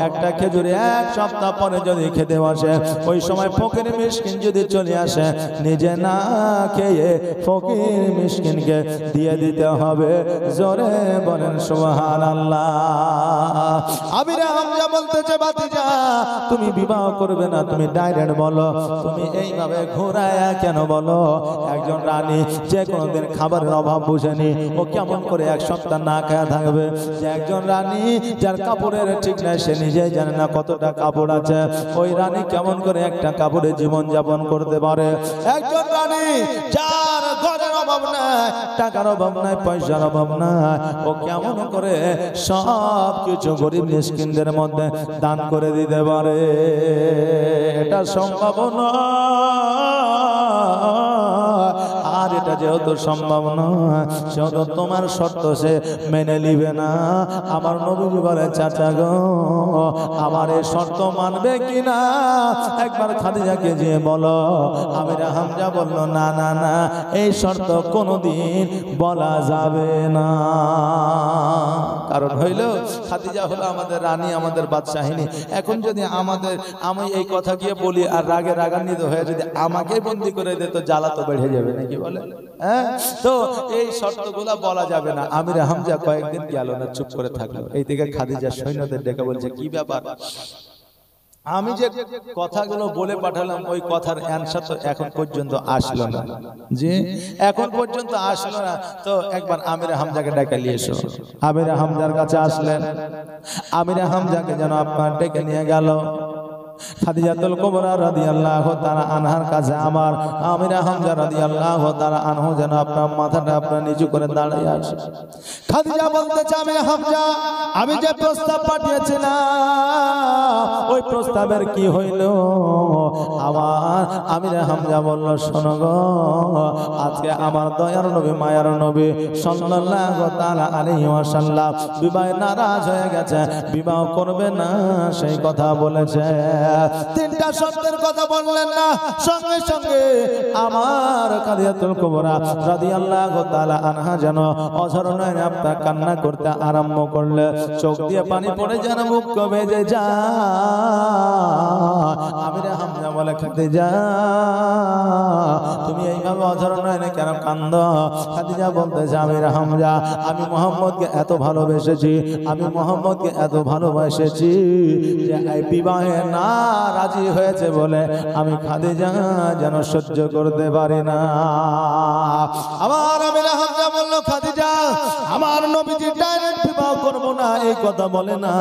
একটা খেজুরে 1 সপ্তাহ পরে যদি খেতে বসে ওই সময় ফকির মিসকিন যদি চলে আসে নিজে না খেয়ে ফকির মিসকিনকে দিয়ে দিতে হবে। জোরে বলেন সুবহানাল্লাহ। আমির হামজা বলতেছে ভাতিজা তুমি বিবাহ করবে না, তুমি ডাইরেক্ট বলো, তুমি এইভাবে ঘোরায়া কেন বলো? একজন রানী যে কোনোদিন খাবারের অভাব বুঝেনি, ও কেমন করে 1 সপ্তাহ না খায়া থাকবে? যে একজন রানী যার কাপড়ের ঠিক নাই, সে নিজেই জানে না কতটা কাপড় আছে, ওই রানী কেমন করে একটা কাপড়ে জীবন যাপন করতে পারে? একজন রানী যার ঘরের অভাব নাই, টাকার অভাব নাই, পয়সার অভাব নাই, ও কেমন করে সব কিছু গরিব মিসকিনদের মধ্যে দান করে দিতে পারে? এটা সম্ভব নয়। আর এটা যেহেতু সম্ভব নয় সেহেতু তোমার শর্ত সে মেনে নিবে না। আমার নবী বলে চাচা গো আমার এই শর্ত মানবে কিনা একবার খাদিজাকে যে বলো। আমির হামজা বলল না না না, এই শর্ত কোনোদিন বলা যাবে না। কারণ হইল খাদিজা হলো আমাদের রানী, আমাদের বাদশাহিনী। এখন যদি আমি এই কথা গিয়ে বলি আর রাগে রাগান্বিত হয়ে যদি আমাকে বন্দি করে দিত, জ্বালা তো বেড়ে যাবে নাকি বলে? হ্যাঁ, তো এই শর্তগুলা বলা যাবে না। আমির হামজা কয়েকদিন গেল না, চুপ করে থাকলো। এই থেকে খাদিজা সৈন্যদের ডেকে বলছে কি ব্যাপার, আমি যে কথাগুলো বলে পাঠালাম ওই কথার অ্যানসার তো এখন পর্যন্ত আসলো না। যে এখন পর্যন্ত আসলো না, তো একবার আমির হামজাকে ডেকে নিয়ে এসো। আমির হামজার কাছে আসলেন। আমির হামজাকে যেন আপনার ডেকে নিয়ে গেল খাদিজাতুল কুবরা রাদিয়াল্লাহু তাআলা আনহার কাছে। আমার আমির হামজা রাদিয়াল্লাহু তাআলা আনহু যেন আপনার মাথাটা আপনার নিচু করে দাঁড়িয়ে আছে। খাদিজা বলতেছে আমির হামজা আমি যে প্রস্তাব পাঠিয়েছিলাম ওই প্রস্তাবের কি হইল? আমার আমির হামজা বলল শোনো গো, আজকে আমার দয়ার নবী মায়ার নবী সাল্লাল্লাহু তাআলা আলাইহি ওয়াসাল্লাম বিবাহে নারাজ হয়ে গেছে, বিবাহ করবে না সেই কথা বলেছে। 3টা শর্তের কথা বললেন না, সঙ্গে সঙ্গে আমার খাদিজাতুল কুবরা রাদিয়াল্লাহু তাআলা আনহা যেন অঝর নয়নে আপনার কান্না করতে আরম্ভ করলে, চোখ দিয়ে পানি পড়ে যেন মুখ বেজে যায়। আমির হামজা বলে খাদিজা তুমি এইভাবে অঝর নয়নে কেন কান্দো? খাদিজা বলতেছে আমির হামজা আমি মুহাম্মদকে এত ভালোবেসেছি, আমি মুহাম্মদকে এত ভালোবাসেছি যে এই বিবাহে না রাজি হয়েছে বলে আমি খাদিজা যেন সহ্য করতে পারি না। আমার আমির হামজা বলল খাদিজা আমার নবীজি ডাইরেক্ট বিবাহ করব না এই কথা বলে না।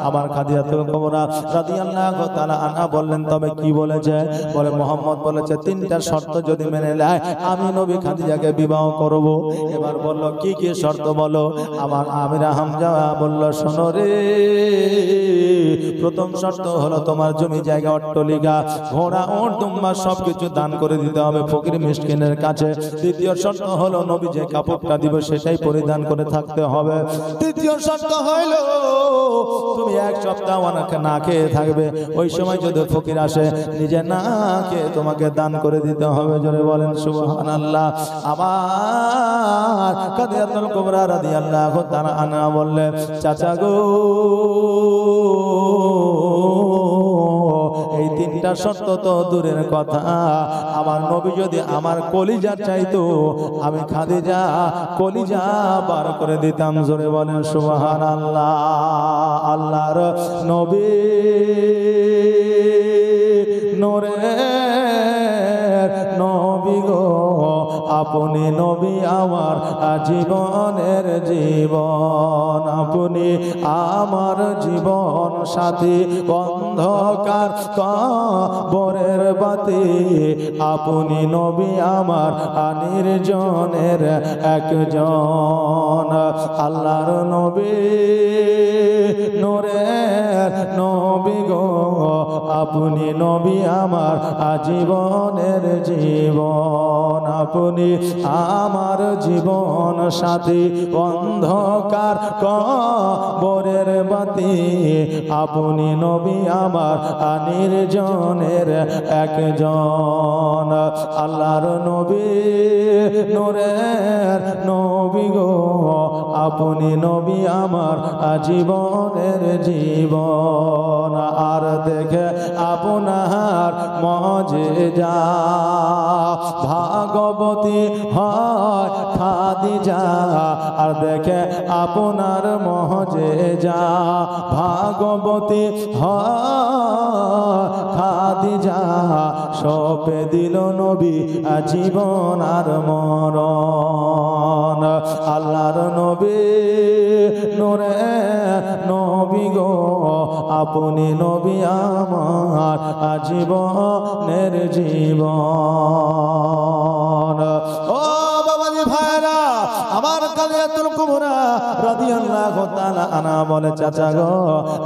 আমার খাদিজাতুল কুবরা রাদিয়াল্লাহু তাআলা আনহা বললেন তবে কি বলেছে? বলে মুহাম্মদ বলেছে 3টা শর্ত যদি মেনে নেয় আমি নবী খাদিজাকে বিবাহ করব। এবার বলল কি কি শর্ত বলো? আমার আমির হামজা বলল শোনো রে, প্রথম শর্ত হলো তোমার জমি জায়গা অট্টালিকা ঘোড়া ওট দুম্বা সবকিছু দান করে দিতে হবে ফকির মিসকিনের কাছে। দ্বিতীয় শর্ত হলো নবী যে কাপড়টা দিব সেটাই পরিধান করে থাকতে হবে। তৃতীয় শর্ত হলো তুমি 1 সপ্তাহ অনেকে না খেয়ে থাকবে, ওই সময় যদি ফকির আসে নিজে না খেয়ে তোমাকে দান করে দিতে হবে। জোরে বলেন সুবহানাল্লাহ। আমার খাদিজাতুল কুবরা রাদিয়াল্লাহু তাআলা আনহা বললেন চাচা গো এই 3টা শর্ত তো দূরের কথা, আমার নবী যদি আমার কলিজা চাইতো আমি খাদিজা কলিজা বার করে দিতাম। জোরে বলেন সুবহানাল্লাহ। আল্লাহর নবী নূরের নবী গো আপনি নবী আমার জীবনের জীবন, আপনি আমার জীবন সাথী অন্ধকার কবরের বাতি, আপনি নবী আমার নির্জনের একজন। আল্লাহর নবী নূরের নবী গো আপনি নবী আমার আজীবনের জীবন, আপনি আমার জীবন সাথী, অন্ধকার কবরের বাতি, আপনি নবী আমার নির্জনের একজন। আল্লাহর নবী নূরের নবী গো, আপনি নবী আমার জীবনের জীবন। আর দেখে আপনার মজেজা, ভাগবতী হয় খাদিজা, আর দেখে আপনার মজেজা, ভাগবতী হয় খাদিজা, সপে দিল নবী জীবন আর মরণ। আল্লাহর নবী নূরে নবী গো, আপনি নবী আমার জীবনের জীবন। ও বাবাজি ভাইরা, আমার কালিয়াতুল কুবরা রাদিয়াল্লাহু তাআলা আনহা বলে, চাচা গো,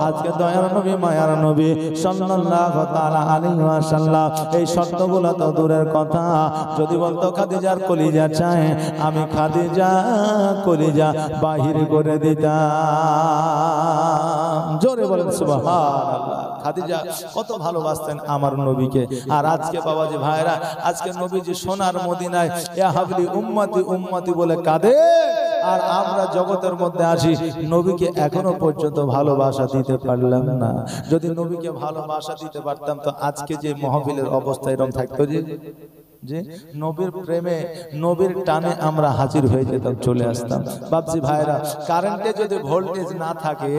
আজকে দয়ার নবী মায়ার নবী সাল্লাল্লাহু তাআলা আলাইহি ওয়াসাল্লাম এই শব্দগুলো তো দূরের কথা, যদি বলতো খাদিজার কলিজা চাই, আমি খাদিজা কলিজা বাহির করে দিতাম। জোরে বলেন সুবহানাল্লাহ। খাদিজা কত ভালোবাসতেন আমার নবীকে। আর আজকে বাবাজি ভাইরা, আজকে নবীজি সোনার মদিনায় ইয়া হাবলি উম্মতি উম্মতি বলে কাঁদে, আর আমরা জগতের মধ্যে আসি, নবীকে এখনো পর্যন্ত ভালোবাসা দিতে পারলাম না। যদি নবীকে ভালোবাসা দিতে পারতাম তো আজকে যে মাহফিলের অবস্থা এরকম থাকতো যে নবীর প্রেমে নবীর টানে আমরা হাজির হয়ে যেতাম, চলে আসতাম। বাপজি ভাইরা, কারেন্টে যদি ভোল্টেজ না থাকে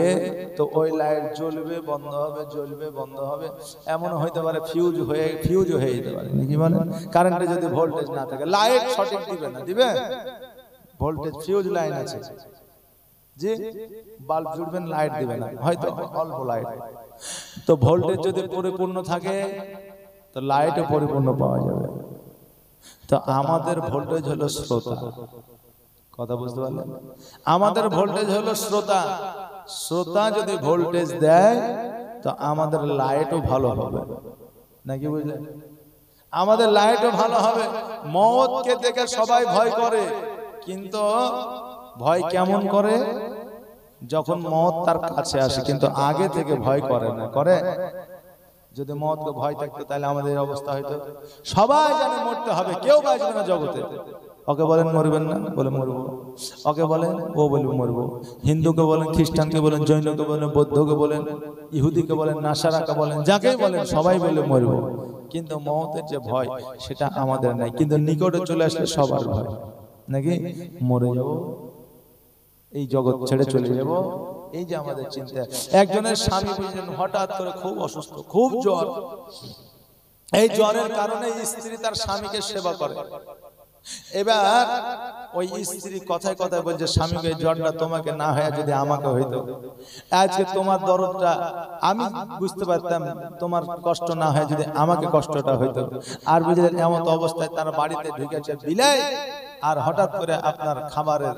তো ওই লাইট জ্বলবে বন্ধ হবে, জ্বলবে বন্ধ হবে, এমন হইতে পারে ফিউজ হয়ে যেতে পারে নাকি বলেন। কারেন্টে যদি ভোল্টেজ না থাকে, লাইট সঠিক দিবে না, দিবে ভোল্টেজ ফিউজ লাইন আছে যে বাল্ব জুড়বেন, লাইট দিবে না, হয়তো অল্প লাইট। তো ভোল্টেজ যদি পরিপূর্ণ থাকে তো লাইটও পরিপূর্ণ পাওয়া যাবে। তো আমাদের ভোল্টেজ হলো শ্রোতা, কথা বুঝতে পারলেন? আমাদের ভোল্টেজ হলো শ্রোতা। শ্রোতা যদি ভোল্টেজ দেয় তো আমাদের লাইটও ভালো হবে, নাকি বুঝলেন? আমাদের লাইটও ভালো হবে। মওতকে দেখে সবাই ভয় করে, কিন্তু ভয় কেমন করে? যখন মওত তার কাছে আসে, কিন্তু আগে থেকে ভয় করে না, করে? যদি মওতকে ভয় থাকতো তাহলে আমাদের অবস্থা হয়তো, সবাই জানে মরতে হবে, কেউ বাঁচবে না জগতে। ওকে বলেন মরবেন না, বলে মরবো। ওকে বলেন, ও বলবে মরবো। হিন্দুকে বলেন, খ্রিস্টানকে বলেন, জৈনকে বলেন, বৌদ্ধকে বলেন, ইহুদিকে বলেন, নাসারাকে বলেন, যাকে বলেন সবাই বলে মরবো। কিন্তু মওতের যে ভয় সেটা আমাদের নাই। কিন্তু নিকটে চলে আসলে সবার ভয়, নাকি মরে যাব, এই জগৎ ছেড়ে চলে যাব, এই যে আমাদের চিন্তা। একজনের স্বামী বুঝলেন হঠাৎ করে খুব অসুস্থ, খুব জ্বর। এই জ্বরের কারণে স্ত্রী তার স্বামীকে সেবা করে। এবার ওই স্ত্রী কথায় কথায় বলছে, স্বামীকে জ্বরটা তোমাকে না হয় যদি আমাকে হইতো, আজকে তোমার দরদটা আমি বুঝতে পারতাম, তোমার কষ্ট না হয় যদি আমাকে কষ্টটা হইতো। আর বুঝলেন এমন অবস্থায় তার বাড়িতে ঢুকেছে বিলাই, আর হঠাৎ করে আপনার খাবারের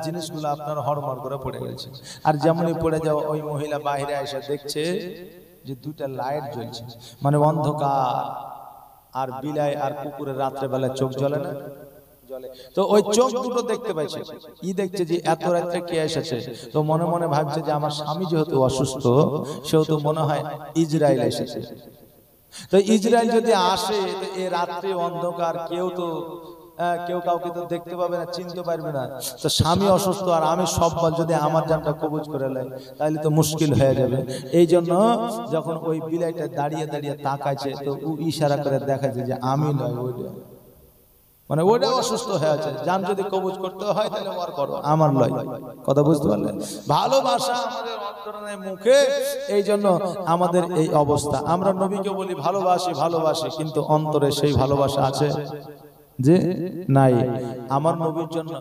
জিনিসগুলো আপনার হড়মড় করে পড়ে গেছে। আর যেমনই পড়ে যাও, ওই মহিলা বাইরে এসে দেখছে যে দুটা লাইট জ্বলছে, মানে অন্ধকার। আর বিলাই আর কুকুরের রাত্রে বেলা চোখ জ্বলে না, জ্বলে। তো ওই চোখ দুটো দেখতে পাইছে, দেখছে যে এত রাত্রে কে এসেছে। তো মনে মনে ভাবছে যে আমার স্বামী যেহেতু অসুস্থ, সেহেতু মনে হয় ইসরায়েল এসেছে। তো ইসরায়েল যদি আসে তো এ রাত্রে অন্ধকার, কেউ কাউকে তো দেখতে পাবে না, চিনতে পারবে না। তো স্বামী অসুস্থ আর আমি সব্বার যদি আমার জানটা কবুজ করে লাই তাহলে তো মুশকিল হয়ে যাবে। এই জন্য যখন ওই বিলাইটা দাঁড়িয়ে দাঁড়িয়ে তাকাইছে, তো ও ইশারা করে দেখাচ্ছে যে আমি নয়, ওইটা, মানে ওইটা অসুস্থ হয়ে আছে, জান যদি কবুজ করতে হয় তাহলে ওর করো, আমার লয়। কথা বুঝতে পারলেন? ভালোবাসা আমাদের অন্তরে মুখে, এই জন্য আমাদের এই অবস্থা। আমরা নবীকে বলি ভালোবাসি ভালোবাসি, কিন্তু অন্তরে সেই ভালোবাসা আছে যে নাই। আমার নবীর জন্য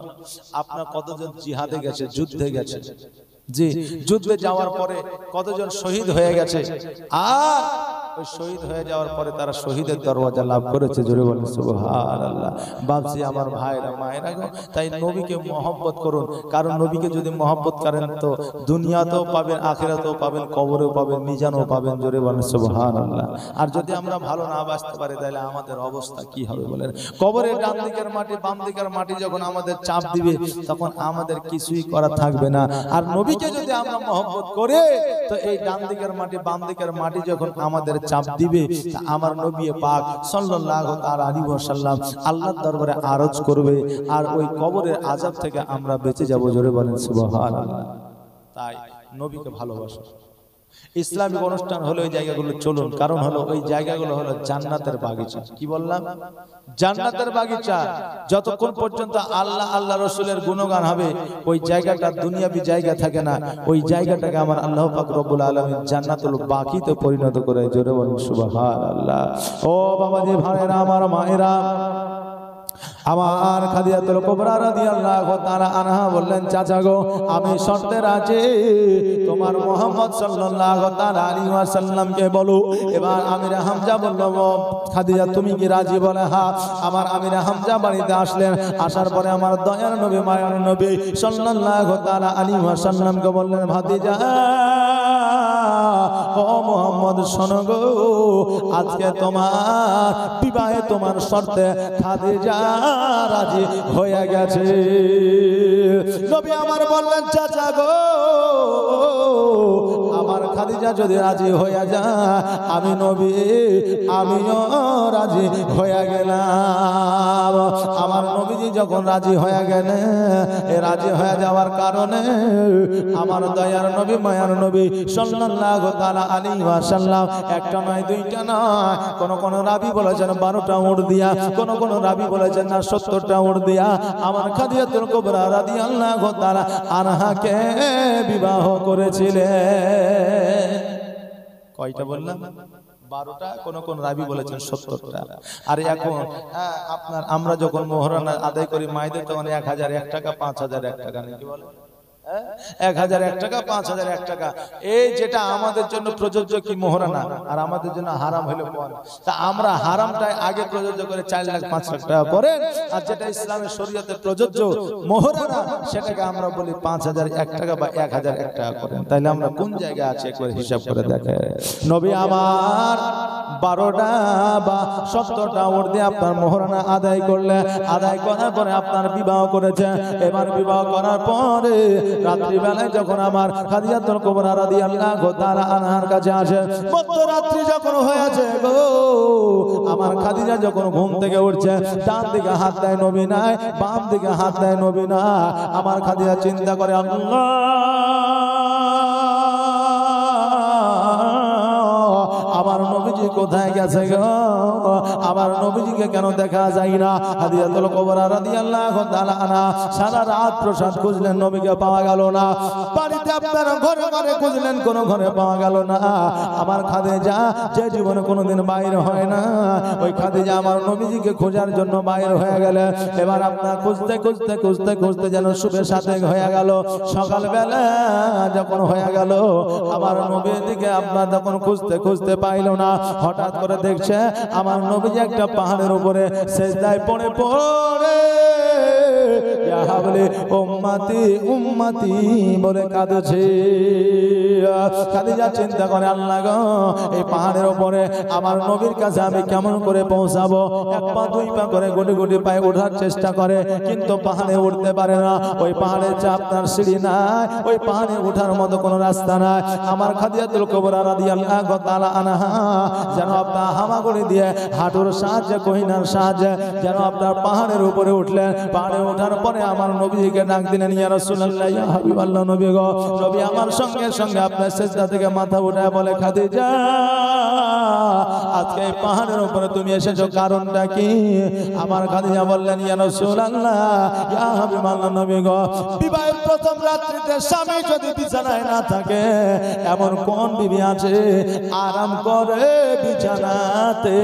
আপনার কতজন জিহাদে গেছে, যুদ্ধে গেছে, জি যুদ্ধে যাওয়ার পরে কতজন শহীদ হয়ে গেছে। আর ওই শহীদ হয়ে যাওয়ার পরে তারা শহীদের দরওয়াজা লাভ করেছে। জোরে বলেন সুবহানাল্লাহ। বাপজি আমার ভাইরা মায়েরা গো, তাই নবীকে মহব্বত করুন, কারণ নবীকে যদি মহব্বত করেন তো দুনিয়াতেও পাবেন, আখিরাতেও পাবেন, কবরেও পাবেন, মিজানও পাবেন। জোরে বলেন সুবহানাল্লাহ। আর যদি আমরা ভালো না বাঁচতে পারি তাহলে আমাদের অবস্থা কি হবে বলেন? কবরের ডান দিকের মাটি বাম দিকের মাটি যখন আমাদের চাপ দিবে তখন আমাদের কিছুই করা থাকবে না। আর নবীকে যদি আমরা মহব্বত করে তো এই ডান দিকের মাটি বাম দিকের মাটি যখন আমাদের চাপ দিবে, আমার নবী পাক সাল্লাল্লাহু তাআলা আলাইহি ওয়াসাল্লাম আল্লাহর দরবারে আরজ করবে, আর ওই কবরের আযাব থেকে আমরা বেঁচে যাব। জোরে বলেন সুবহানাল্লাহ। তাই নবীকে ভালোবাসো। ইসলামিক অনুষ্ঠান হলো ওই জায়গাগুলো চলুন, কারণ হলো ওই জায়গাগুলো হলো জান্নাতের বাগিচা। কি বললাম? জান্নাতের বাগিচা। যতক্ষণ পর্যন্ত আল্লাহ আল্লাহ রাসূলের গুণগান হবে ওই জায়গাটা দুনিয়াবি জায়গা থাকে না, ওই জায়গাটাকে আমার আল্লাহ পাক রব্বুল আলামিন জান্নাতুল বাকিতে পরিণত করে। জোরে বলুন সুবহানাল্লাহ। ও বাবাজি ভাইরা আমার মায়েরা, আমার খাদিজাতুল কুবরা রাদিয়াল্লাহু তাআলা আনহা বললেন, চাচা গো আমি শর্তে রাজি, তোমার মুহাম্মদ সাল্লাল্লাহু তাআলা আলাইহি ওয়াসাল্লামকে বলো। এবার আমির হামজা বলল, খাদিজা তুমি কি রাজি? বলে হ্যাঁ। আমার আমির হামজা বাড়িতে আসলেন, আসার পরে আমার দয়ার নবী মায়ার নবী সাল্লাল্লাহু তাআলা আলাইহি ওয়াসাল্লামকে বললেন, ভাতিজা ও মুহাম্মদ শোনো গো, আজকে তোমার বিবাহে তোমার শর্তে খাদিজা রাজি হয়ে গেছে। নবী আমার বললেন, চাচা গো আমার খাদিজা যদি রাজি হয়ে যায় আমি নবী আমিও রাজি হয়ে গেলাম। আমার নবীজি যখন রাজি হয়ে গেলেন, রাজি হয়ে যাওয়ার কারণে আমার দয়ার নবী মায়ার নবী সাল্লাল্লাহু তাআলা আলাইহি ওয়াসাল্লাম একটা নয় দুইটা নয়, কোন রাবি বলেছেন 12টা উট দিয়া, কোন রাবি বলেছেন না 70টা উট দিয়া আমার খাদিজাতুল কুবরা রাদিয়াল্লাহু তাআলা আনহাকে বিবাহ করেছিলেন। কয়টা বললাম? 12টা, কোন রাবি বলেছেন 70টা। আর এখন আপনার আমরা যখন মোহরানা আদায় করি মায়েদের তখন 1001 টাকা 5001 টাকা নাকি বলে 1001 টাকা 5001 টাকা, এই যেটা আমাদের জন্য প্রযোজ্য কি মোহরানা, আর আমাদের জন্য হারাম হলো কোন। তা আমরা হারামটাই আগে প্রযোজ্য করে 4 লাখ 5 লাখ টাকা করেন, আর যেটা ইসলামের শরীয়তে প্রযোজ্য মোহরানা সেটাকে আমরা বলি 5001 টাকা বা 1001 টাকা করেন। তাইলে আমরা কোন জায়গায় আছি একবার হিসাব করে দেখেন। নবী আমার 12টা বা 70টা উট দিয়ে আপনার মোহরানা আদায় করলে, আদায় করার পরে আপনার বিবাহ করেছে। এবার বিবাহ করার পরে রাত্রিবেলায় যখন আমার খাদিজাতুল কুবরা রাদিয়াল্লাহু তাআলা আনহার কাছে আসে, মধ্যরাত্রি যখন হয়েছে গো, আমার খাদিজা যখন ঘুম থেকে উঠছে, ডান দিকে হাত দেয় নবী নাই, বাম দিকে হাত দেয় নবী না। আমার খাদিজা চিন্তা করে, আল্লাহ আমার নবীজি কোথায় গেছে গো, আমার নবীজিকে কেন দেখা যায় না? খাদিজাতুল কুবরা রাদিয়াল্লাহু তাআলা আনহা সারা রাত প্রসাদ খুঁজলেন, নবীকে পাওয়া গেল না। বাড়িতে আপনার ঘরে ঘরে খুঁজলেন, কোন ঘরে পাওয়া গেল না। আমার খাদিজা যে জীবনে কোনোদিন বাইরে হয় না, ওই খাদিজা আমার নবীজিকে খোঁজার জন্য বাইরে হয়ে গেলে। এবার আপনার খুঁজতে খুঁজতে খুঁজতে খুঁজতে যেন শুভের সাথে হয়ে গেল। সকালবেলা যখন হয়ে গেল, আমার নবীর দিকে আপনার যখন খুঁজতে খুঁজতে পাইল না, হঠাৎ করে দেখছে আমার নবীজি একটা পাহাড়ের উপরে সেজদায় পড়ে পড়ে ইয়া হাবলি উম্মতি উম্মতি বলে কাঁদছে। খাদিজা চিন্তা করে, আল্লাহ গো এই পাহাড়ের উপরে আমার নবীর কাছে আমি কেমন করে পৌঁছাবো? এক পা দুই পা করে গুটি গুটি পায়ে ওঠার চেষ্টা করে, কিন্তু পাহাড়ে উঠতে পারে না। ওই পাহাড়ের যে আপনার সিঁড়ি নাই, ওই পাহাড়ে ওঠার মতো কোনো রাস্তা নাই। আমার খাদিজাতুল কুবরা রাদিয়াল্লাহু তাআলা আনহা যেন আপনার হামাগুড়ি দিয়ে হাঁটুর সাহায্যে কহিনার সাহায্যে যেন আপনার পাহাড়ের উপরে উঠলেন। পাহাড়ে ওঠার পরে আমার নবীকে ডাক দিলেন, ইয়া রাসূলুল্লাহ ইয়া হাবিবাল্লাহ, নবী গো। নবী আমার সঙ্গে সঙ্গে আপনার সিজদা থেকে মাথা উঠায় বলে, খাদিজা আজকে এই পাহাড়ের উপরে তুমি এসেছো কারণটা কি? আমার খাদিজা বললেন, ইয়া রাসূলুল্লাহ ইয়া হাবিবাল্লাহ, নবী গো, বিবাহের প্রথম রাত্রিতে স্বামী যদি বিছানায় না থাকে এমন কোন বিবি আছে আরাম করে বিছানাতে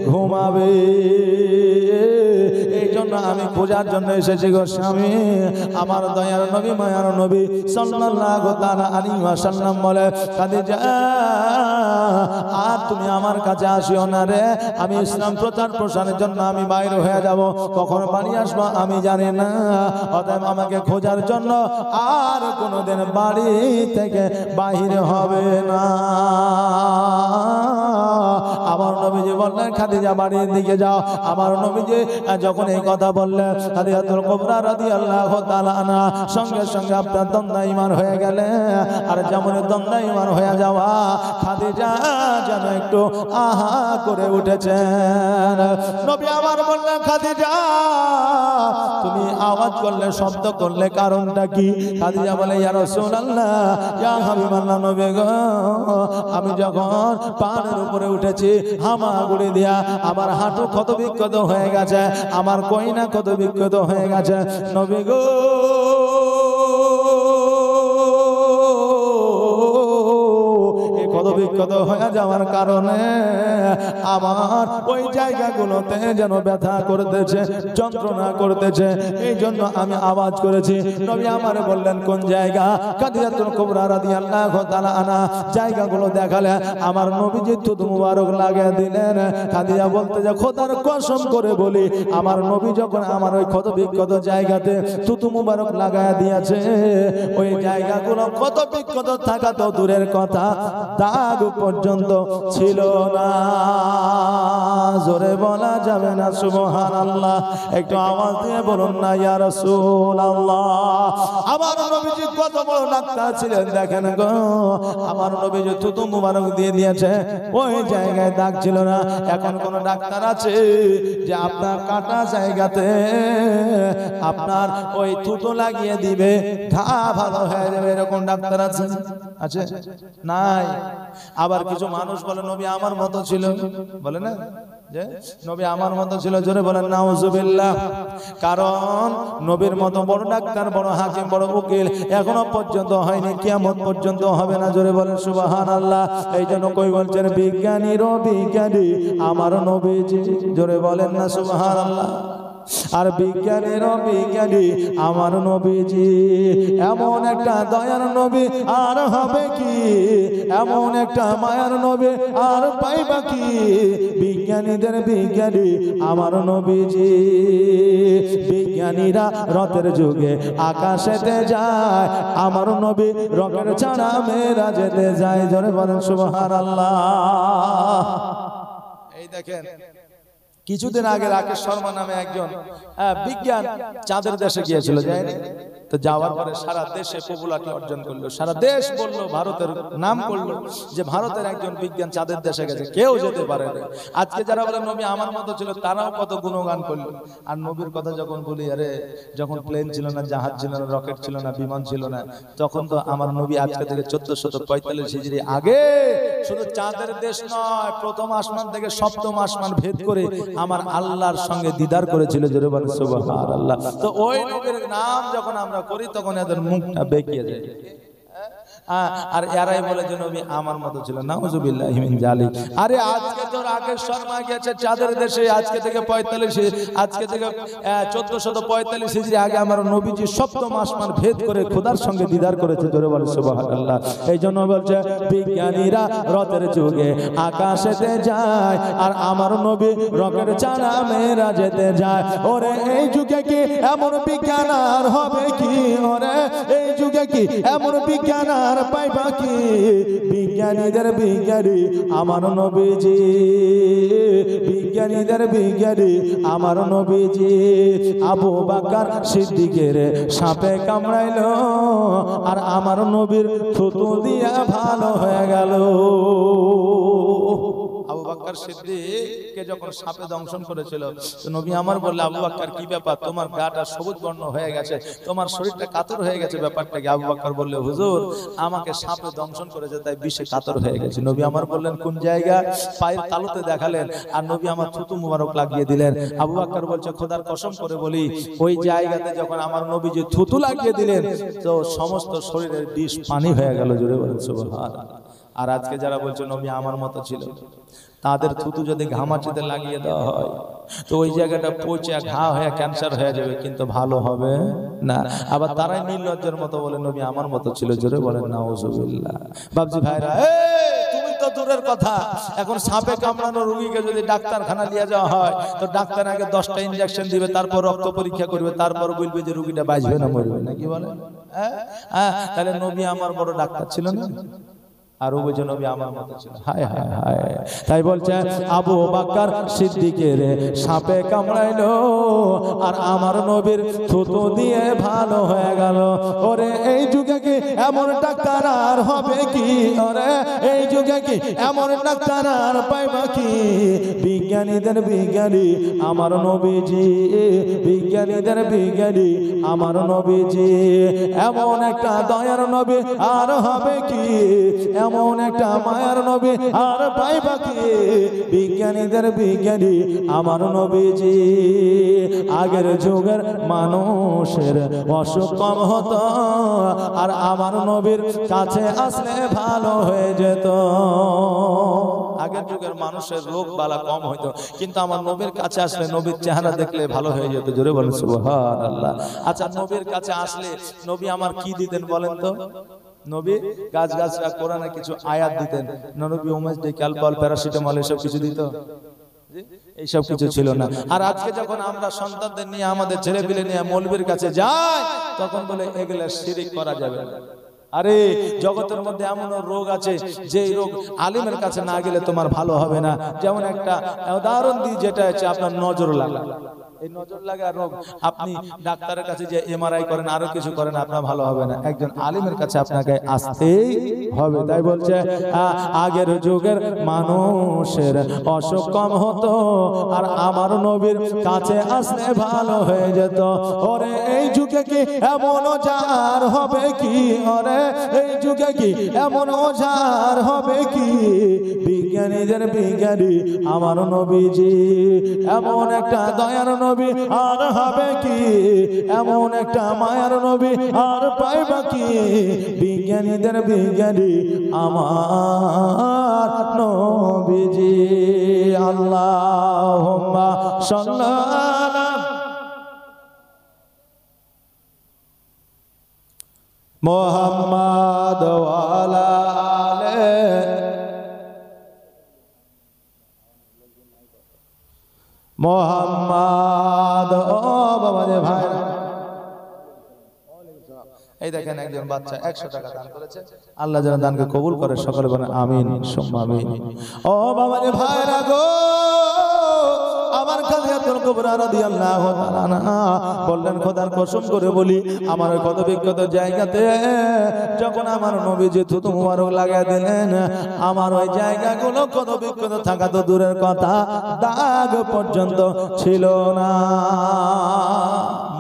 ঘুমাবে? এই জন্য আমি খোঁজার জন্য এসেছি গো স্বামী। আমার দয়ার নবী মায়ার নবী সাল্লাল্লাহু তাআলা আলাইহি ওয়াসাল্লাম বলে খাদিজা আর তুমি আমার কাছে আসিও না রে, আমি ইসলাম প্রচার প্রসারের জন্য আমি বাইরে হয়ে যাব, কখন বাড়ি আসবো আমি জানি না, অতএব আমাকে খোঁজার জন্য আর কোনোদিন বাড়ি থেকে বাহির হবে না। আমার নবীজি বললেন খাদিজা বাড়ির দিকে যাও। আমার নবীজি যখন এই কথা বললেন খাদিজাতুল কুবরা রাদিয়াল্লাহু তাআলা আনহা সঙ্গে সঙ্গে আপনার দণ্ডায়মান হয়ে গেলেন। আর যেমন দণ্ডায়মান হয়ে যাওয়া খাদিজা যেন একটু আহা করে উঠেছেন। নবী আমার বললেন খাদিজা তুমি আওয়াজ করলে শব্দ করলে কারণটা কি? খাদিজা বলে ইয়া রাসূলুল্লাহ ইয়া হাবিবাল্লাহ নবী গো আমি যখন পাহাড়ের উপরে উঠেছি হামাগুড়ি দিয়া আমার হাঁটু ক্ষত বিক্ষত হয়ে গেছে, আমার কইনা ক্ষত বিক্ষত হয়ে গেছে নবী গো। ক্ষত হয়ে যাওয়ার কারণে আমার ওই জায়গাগুলোতে যেন ব্যথা করতেছে, যন্ত্রণা করতেছে, এই জন্য আমি আওয়াজ করেছি। নবী আমারে বললেন কোন জায়গা? খাদিজাতুল কুবরা রাদিয়াল্লাহু তাআলা আনহা জায়গাগুলো দেখালেন। আমার নবীজি থুতু মুবারক লাগিয়ে দিলেন। খাদিজা বলতে যে খোদার কসম করে বলি আমার নবী যখন আমার ওই ক্ষত বিক্ষত জায়গাতে থুতু মুবারক লাগায় দিয়েছে ওই জায়গাগুলো ক্ষত বিক্ষত থাকা তো দূরের কথা দাগ পর্যন্ত ছিল না। জোরে বলা যাবে না সুবহানাল্লাহ? একটু আওয়াজ দিয়ে বলুন না ইয়া রাসূলুল্লাহ। আমার নবীজি কত বড় ডাক্তার ছিলেন দেখেন গো। আমার নবীজি থুতু মুবারক দিয়ে দিয়েছে, ওই জায়গায় দাগ ছিল না। এখন কোন ডাক্তার আছে যে আপনার কাটা জায়গাতে আপনার ওই থুতু লাগিয়ে দিবে, ঘা ভালো হয়ে যাবে, এরকম ডাক্তার আছে? আছে? নাই। আবার কিছু মানুষ বলে নবী আমার মতো ছিল, বলে না যে নবী আমার মতো ছিল, জোরে বলেন নাউজুবিল্লাহ। কারণ নবীর মতো বড় ডাক্তার, বড় হাকিম, বড় উকিল এখনো পর্যন্ত হয়নি, কিয়ামত পর্যন্ত হবে না, জোরে বলেন সুবহানাল্লাহ। এই জন্য কই বলছেন বিজ্ঞানীরও বিজ্ঞানী আমার নবীজি, জোরে বলেন না সুবহানাল্লাহ। আর বিজ্ঞানীরও বিজ্ঞানী আমার নবীজি। এমন একটা দয়ার নবী আর হবে কি, এমন একটা মায়ার নবী আর পাইবা কি? বিজ্ঞানীদের বিজ্ঞানী আমার নবীজি। বিজ্ঞানীরা রথের যুগে আকাশেতে যায়, আমার নবী রকেট ছাড়া মেরাজেতে যায়, জোরে বলেন সুবহানাল্লাহ। এই দেখেন কিছুদিন আগে রাকেশ শর্মা নামে একজন বিজ্ঞান চাঁদের দেশে গিয়েছিল, যায়নি? তো যাওয়ার পরে সারা দেশে পপুলারিটি অর্জন করলো, সারা দেশ বললো, ভারতের নাম করলো যে ভারতের একজন বিজ্ঞান চাঁদের দেশে গেছে, কেউ যেতে পারে না। আজকে যারা বলে নবী আমার মতো ছিল তারাও কত গুণগান করলো। আর নবীর কথা যখন বলি, আরে যখন প্লেন ছিল না, জাহাজ ছিল না, রকেট ছিল না, বিমান ছিল না, তখন তো আমার নবী আজকে থেকে 1445 হিজরি আগে শুধু চাঁদের দেশ নয়, প্রথম আসমান থেকে সপ্তম আসমান ভেদ করে আমার আল্লাহর সঙ্গে দিদার করেছিল, জোরে বলেন সুবহানাল্লাহ। তো ওই নবীর নাম যখন আমরা করি তখন এদের মুখটা বেঁকিয়ে যায়। আর এরাই বলে যে নবী আমার মতো ছিল, নাউজুবিল্লাহি মিন জালিক। আরে আজকে তো রাকেশ শর্মা গেছে চাঁদের দেশে, আজকে থেকে 1445 হিজরি আগে আমার নবীজি সপ্তম আসমান ভেদ করে খোদার সঙ্গে দিদার করেছে, জোরে বলেন সুবহানাল্লাহ। এই জন্য বলছে বিজ্ঞানীরা রথের যুগে আকাশেতে যায়, আর আমার নবী রকেট ছাড়া মেরাজেতে যায়। ওরে এই যুগে কি এমন বিজ্ঞান আর হবে কি? ওরে এই যুগে কি এমন বিজ্ঞান আর পাইবা কি? বিজ্ঞানীদের বিজ্ঞানী আমার নবীজি, বিজ্ঞানীদের বিজ্ঞানী আমার নবীজি। আবু বকর সিদ্দিকের সাপে কামড়াইলো, আর আমার নবীর থুতু দিয়া ভালো হয়ে গেল। আবু বকর সিদ্দিককে যখন সাপে দংশন করেছিল, তো নবী আমার বললে আবু বকর কি ব্যাপার, তোমার গাটা সবুজ বর্ণ হয়ে গেছে, তোমার শরীরটা কাতর হয়ে গেছে, ব্যাপারটা কি? আবু বকর বললে হুজুর আমাকে সাপে দংশন করেছে তাই বিষে কাতর হয়ে গেছে। নবী আমার বললেন কোন জায়গা? পায়ের তালুতে দেখালেন, আর নবী আমার থুতু মুবারক লাগিয়ে দিলেন। আবু বকর বলছে খোদার কসম করে বলি ওই জায়গাতে যখন আমার নবী যে থুতু লাগিয়ে দিলেন তো সমস্ত শরীরের বিষ পানি হয়ে গেল, জোরে বলেন সুবহানাল্লাহ। আর আজকে যারা বলছে নবী আমার মতো ছিল, তাদের থুতু যদি ঘামাচিতে লাগিয়ে দেওয়া হয় তো ওই জায়গাটা পচে ঘা হয়ে ক্যান্সার হয়ে যাবে, কিন্তু ভালো হবে না। আবার তারাই নির্লজ্জের মতো বলে নবী আমার মতো ছিল, জোরে বলেন নাউজুবিল্লাহ। বাবজি ভাইরা, তুমি তো দূরের কথা, এখন সাপে কামড়ানো রোগীকে যদি ডাক্তারখানা নিয়ে যাওয়া হয় তো ডাক্তার আগে 10টা ইনজেকশন দিবে, তারপর রক্ত পরীক্ষা করবে, তারপর বলবে যে রোগীটা বাঁচবে না মরবে না, কি বলে? তাহলে নবী আমার বড় ডাক্তার ছিল না? আর ওই যে নবী আমার মতো ছিল। হায় হায় হায়। তাই বলছে আবু বকর সিদ্দিকের সাপে কামড়াইলো আর আমার নবীর থুতু দিয়ে ভালো হয়ে গেল। ওরে এই যুগে কি এমন ডাক্তার আর হবে কি? ওরে এই যুগে কি এমন ডাক্তার আর পাইবা কি? বিজ্ঞানীদের বিজ্ঞানী আমার নবীজি, বিজ্ঞানীদের বিজ্ঞানী আমার নবীজি, এমন একটা দয়ার নবী আর হবে কি? এমন একটা মায়ার নবী আর পাইবা কি? বিজ্ঞানীদের বিজ্ঞানী আমার নবীজি। আগের যুগের মানুষের অসুখ কম হতো আর আমার নবীর কাছে আসলে ভালো হয়ে যেত। আগের যুগের মানুষের রোগ বালা কম হইতো, কিন্তু আমার নবীর কাছে আসলে নবীর চেহারা দেখলে ভালো হয়ে যেত। জোরে বলেন সুবহানাল্লাহ। আচ্ছা, নবীর কাছে আসলে নবী আমার কি দিতেন বলেন তো? নবী গাছ গাছরা কোরআনে কিছু আয়াত দিতেন। নবী উমেশ ডে ক্যালপল প্যারাসিটামল এসব কিছু দিত? এইসব কিছু ছিল না। আর আজকে যখন আমরা সন্তানদের নিয়ে, আমাদের ছেলেপিলে নিয়ে মৌলবীর কাছে যাই, তখন বলে এগুলা শিরিক করা যাবে না। আরে জগতের মধ্যে এমন রোগ আছে যে রোগ আলিমের কাছে না গেলে তোমার ভালো হবে না। যেমন একটা উদাহরণ দিই, যেটা হচ্ছে আপনার নজর লাগা। এই নজর লাগা রোগ আপনি ডাক্তারের কাছে যে এমআরআই করেন, আরো কিছু করেন, আপনার ভালো হবে না। একজন আলিমের কাছে আপনাকে আসতেই হবে। তাই বলছে আগের যুগের মানুষের অসুখ কম হতো আর আমার নবীর কাছে আসলে ভালো হয়ে যেত। ওরে এই যুগে কি এমন ওঝার হবে কি? ওরে এই যুগে কি এমন ওঝার হবে কি? বিজ্ঞানীদের বিজ্ঞানী আমার নবীজি, এমন একটা দয়ার নবী আর হবে কি? এমন একটা মায়ার নবী আর পাইবা কি? বিজ্ঞানীদের বিজ্ঞানী আমার নবীজি। আল্লাহুম্মা সাল্লি আলা মুহাম্মাদ ওয়া আলা আলিহি মোহাম্মদ। ও বাবা রে ভাই, এই দেখেন একজন বাচ্চা 100 টাকা দান করেছে। আল্লাহ যেন দানকে কবুল করে, সকলে বলেন আমিন সুম্মা আমিন। ও বাবা রে ভাইরা গো, আমার খাদিজাতুল কুবরা রাদিয়াল্লাহু তাআলা আনহা বললেন, খোদার কসম করে বলি, আমার কত বিখ্যাত জায়গাতে যখন আমার নবীজি থুতু মুবারক লাগিয়ে দিলেন, আমার ওই জায়গাগুলো কত বিখ্যাত থাকা তো দূরের কথা, দাগ পর্যন্ত ছিল না।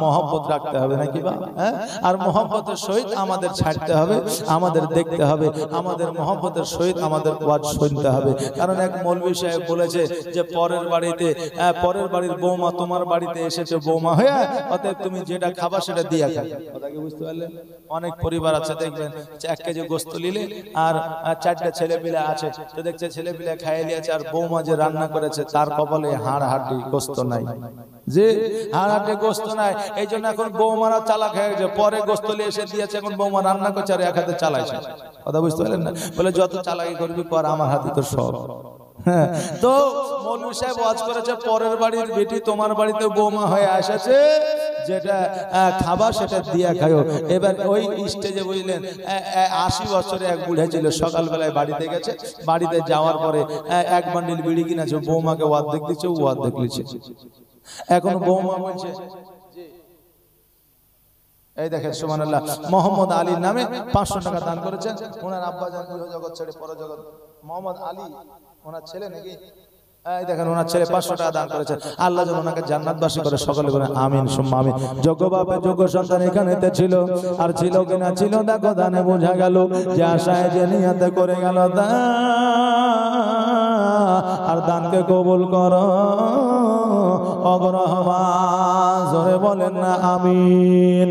মহব্বত রাখতে হবে নাকি বা? আর মহব্বতের সহিত আমাদের ছাড়তে হবে, আমাদের দেখতে হবে, আমাদের মহব্বতের সহিত আমাদের ওয়াজ শুনতে হবে। কারণ এক মৌলভী সাহেব বলেছে যে পরের বাড়িতে, পরের বাড়ির বৌমা তোমার বাড়িতে এসেছে বৌমা হয়ে, অতএব তুমি যেটা খাবা সেটা দিয়ে খাবে। কথা কি বুঝতে পারলেন? অনেক পরিবার আছে দেখবেন 1 কেজি গোস্ত নিলে আর 4টা ছেলে পিলে আছে, তো দেখছে ছেলে পিলে খাইয়ে নিয়েছে, আর বৌমা যে রান্না করেছে তার কপালে হাড় হাড্ডি গোস্ত নাই, যে হাড় হাড্ডি গোস্ত নাই। এই জন্য এখন বৌমারা চালাক হয়ে গেছে, পরে গোস্ত নিয়ে এসে দিয়েছে, এখন বৌমা রান্না করছে আর এক হাতে চালাইছে। কথা বুঝতে পারলেন না? বলে যত চালাকি করবি পর, আমার হাতে তো সব। হ্যাঁ, তো মৌলভী সাহেব ওয়াজ করেছে, পরের বাড়ির বেটি তোমার বাড়িতে বৌমা হয়ে এসেছে, যেটা খাবার সেটা দিয়া খাও। এবার ওই স্টেজে বুঝলেন 80 বছরে এক বুড়া ছিল, সকালবেলায় বাড়িতে গেছে, বাড়িতে যাওয়ার পরে 1 বান্ডিল বিড়ি কিনেছে, বৌমাকে অর্ধেক দিচ্ছে, ও অর্ধেক লিখছে। এখন বৌমা বলছে, এই দেখেন সুবহানাল্লাহ, মোহাম্মদ আলীর নামে 500 টাকা দান করেছেন। ওনার আব্বা জান জগৎ ছেড়ে পরজগৎ, মোহাম্মদ আলী ওনার ছেলে নাকি? এই দেখেন ওনার ছেলে 500 টাকা দান করেছেন। আল্লাহ যেন ওনাকে জান্নাতবাসী করে, সকলে বলেন আমিন সুম্মা আমিন। যোগ্য বাপের যোগ্য সন্তান এখানেতে ছিল, আর ছিল কিনা ছিল দেখো দানে বোঝা গেল, যে আশায় যে নিয়তে করে গেল দান, আর দানকে কবুল করো অগ্রহমান। জোরে বলেন না আমিন।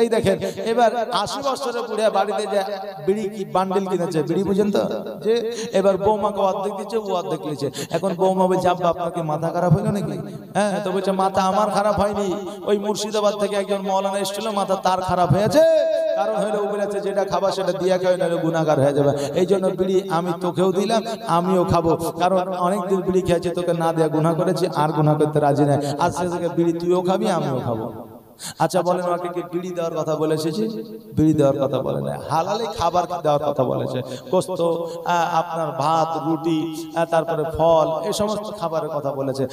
এই দেখেন এবার 80 বছরের বুড়া বাড়িতে যে বিড়ি কি বান্ডিল কিনেছে, বিড়ি বুঝেন তো, যে এবার বৌমাকে অর্ধেক দিচ্ছে, ও অর্ধেক লিছে। এখন বৌমা বলছে আব্বা আপনাকে মাথা খারাপ হইলো নাকি? হ্যাঁ, তো বলছে মাথা আমার খারাপ হয়নি, ওই মুর্শিদাবাদ থেকে একজন মৌলানা এসেছিল, মাথা তার খারাপ হয়েছে। কারণ হলো ও বলেছে যেটা খাবার সেটা দিয়া খাই, নাহলে গুনাহগার হয়ে যাবে। এই জন্য বিড়ি আমি তোকেও দিলাম, আমিও খাবো, কারণ অনেকদিন বিড়ি খেয়েছি, তোকে না দেয়া গুনাহ করেছি, আর গুনাহ করতে রাজি নাই। আজ থেকে বিড়ি তুইও খাবি, আমিও খাবো। আচ্ছা বলেন, ওকে কি বিড়ি দেওয়ার কথা বলেছে? বিড়ি দেওয়ার কথা বলে না, হালালে খাবার দেওয়ার কথা বলেছে। গোস্ত, আপনার ভাত, রুটি, তারপরে ফল, এই সমস্ত খাবারের কথা বলেছে।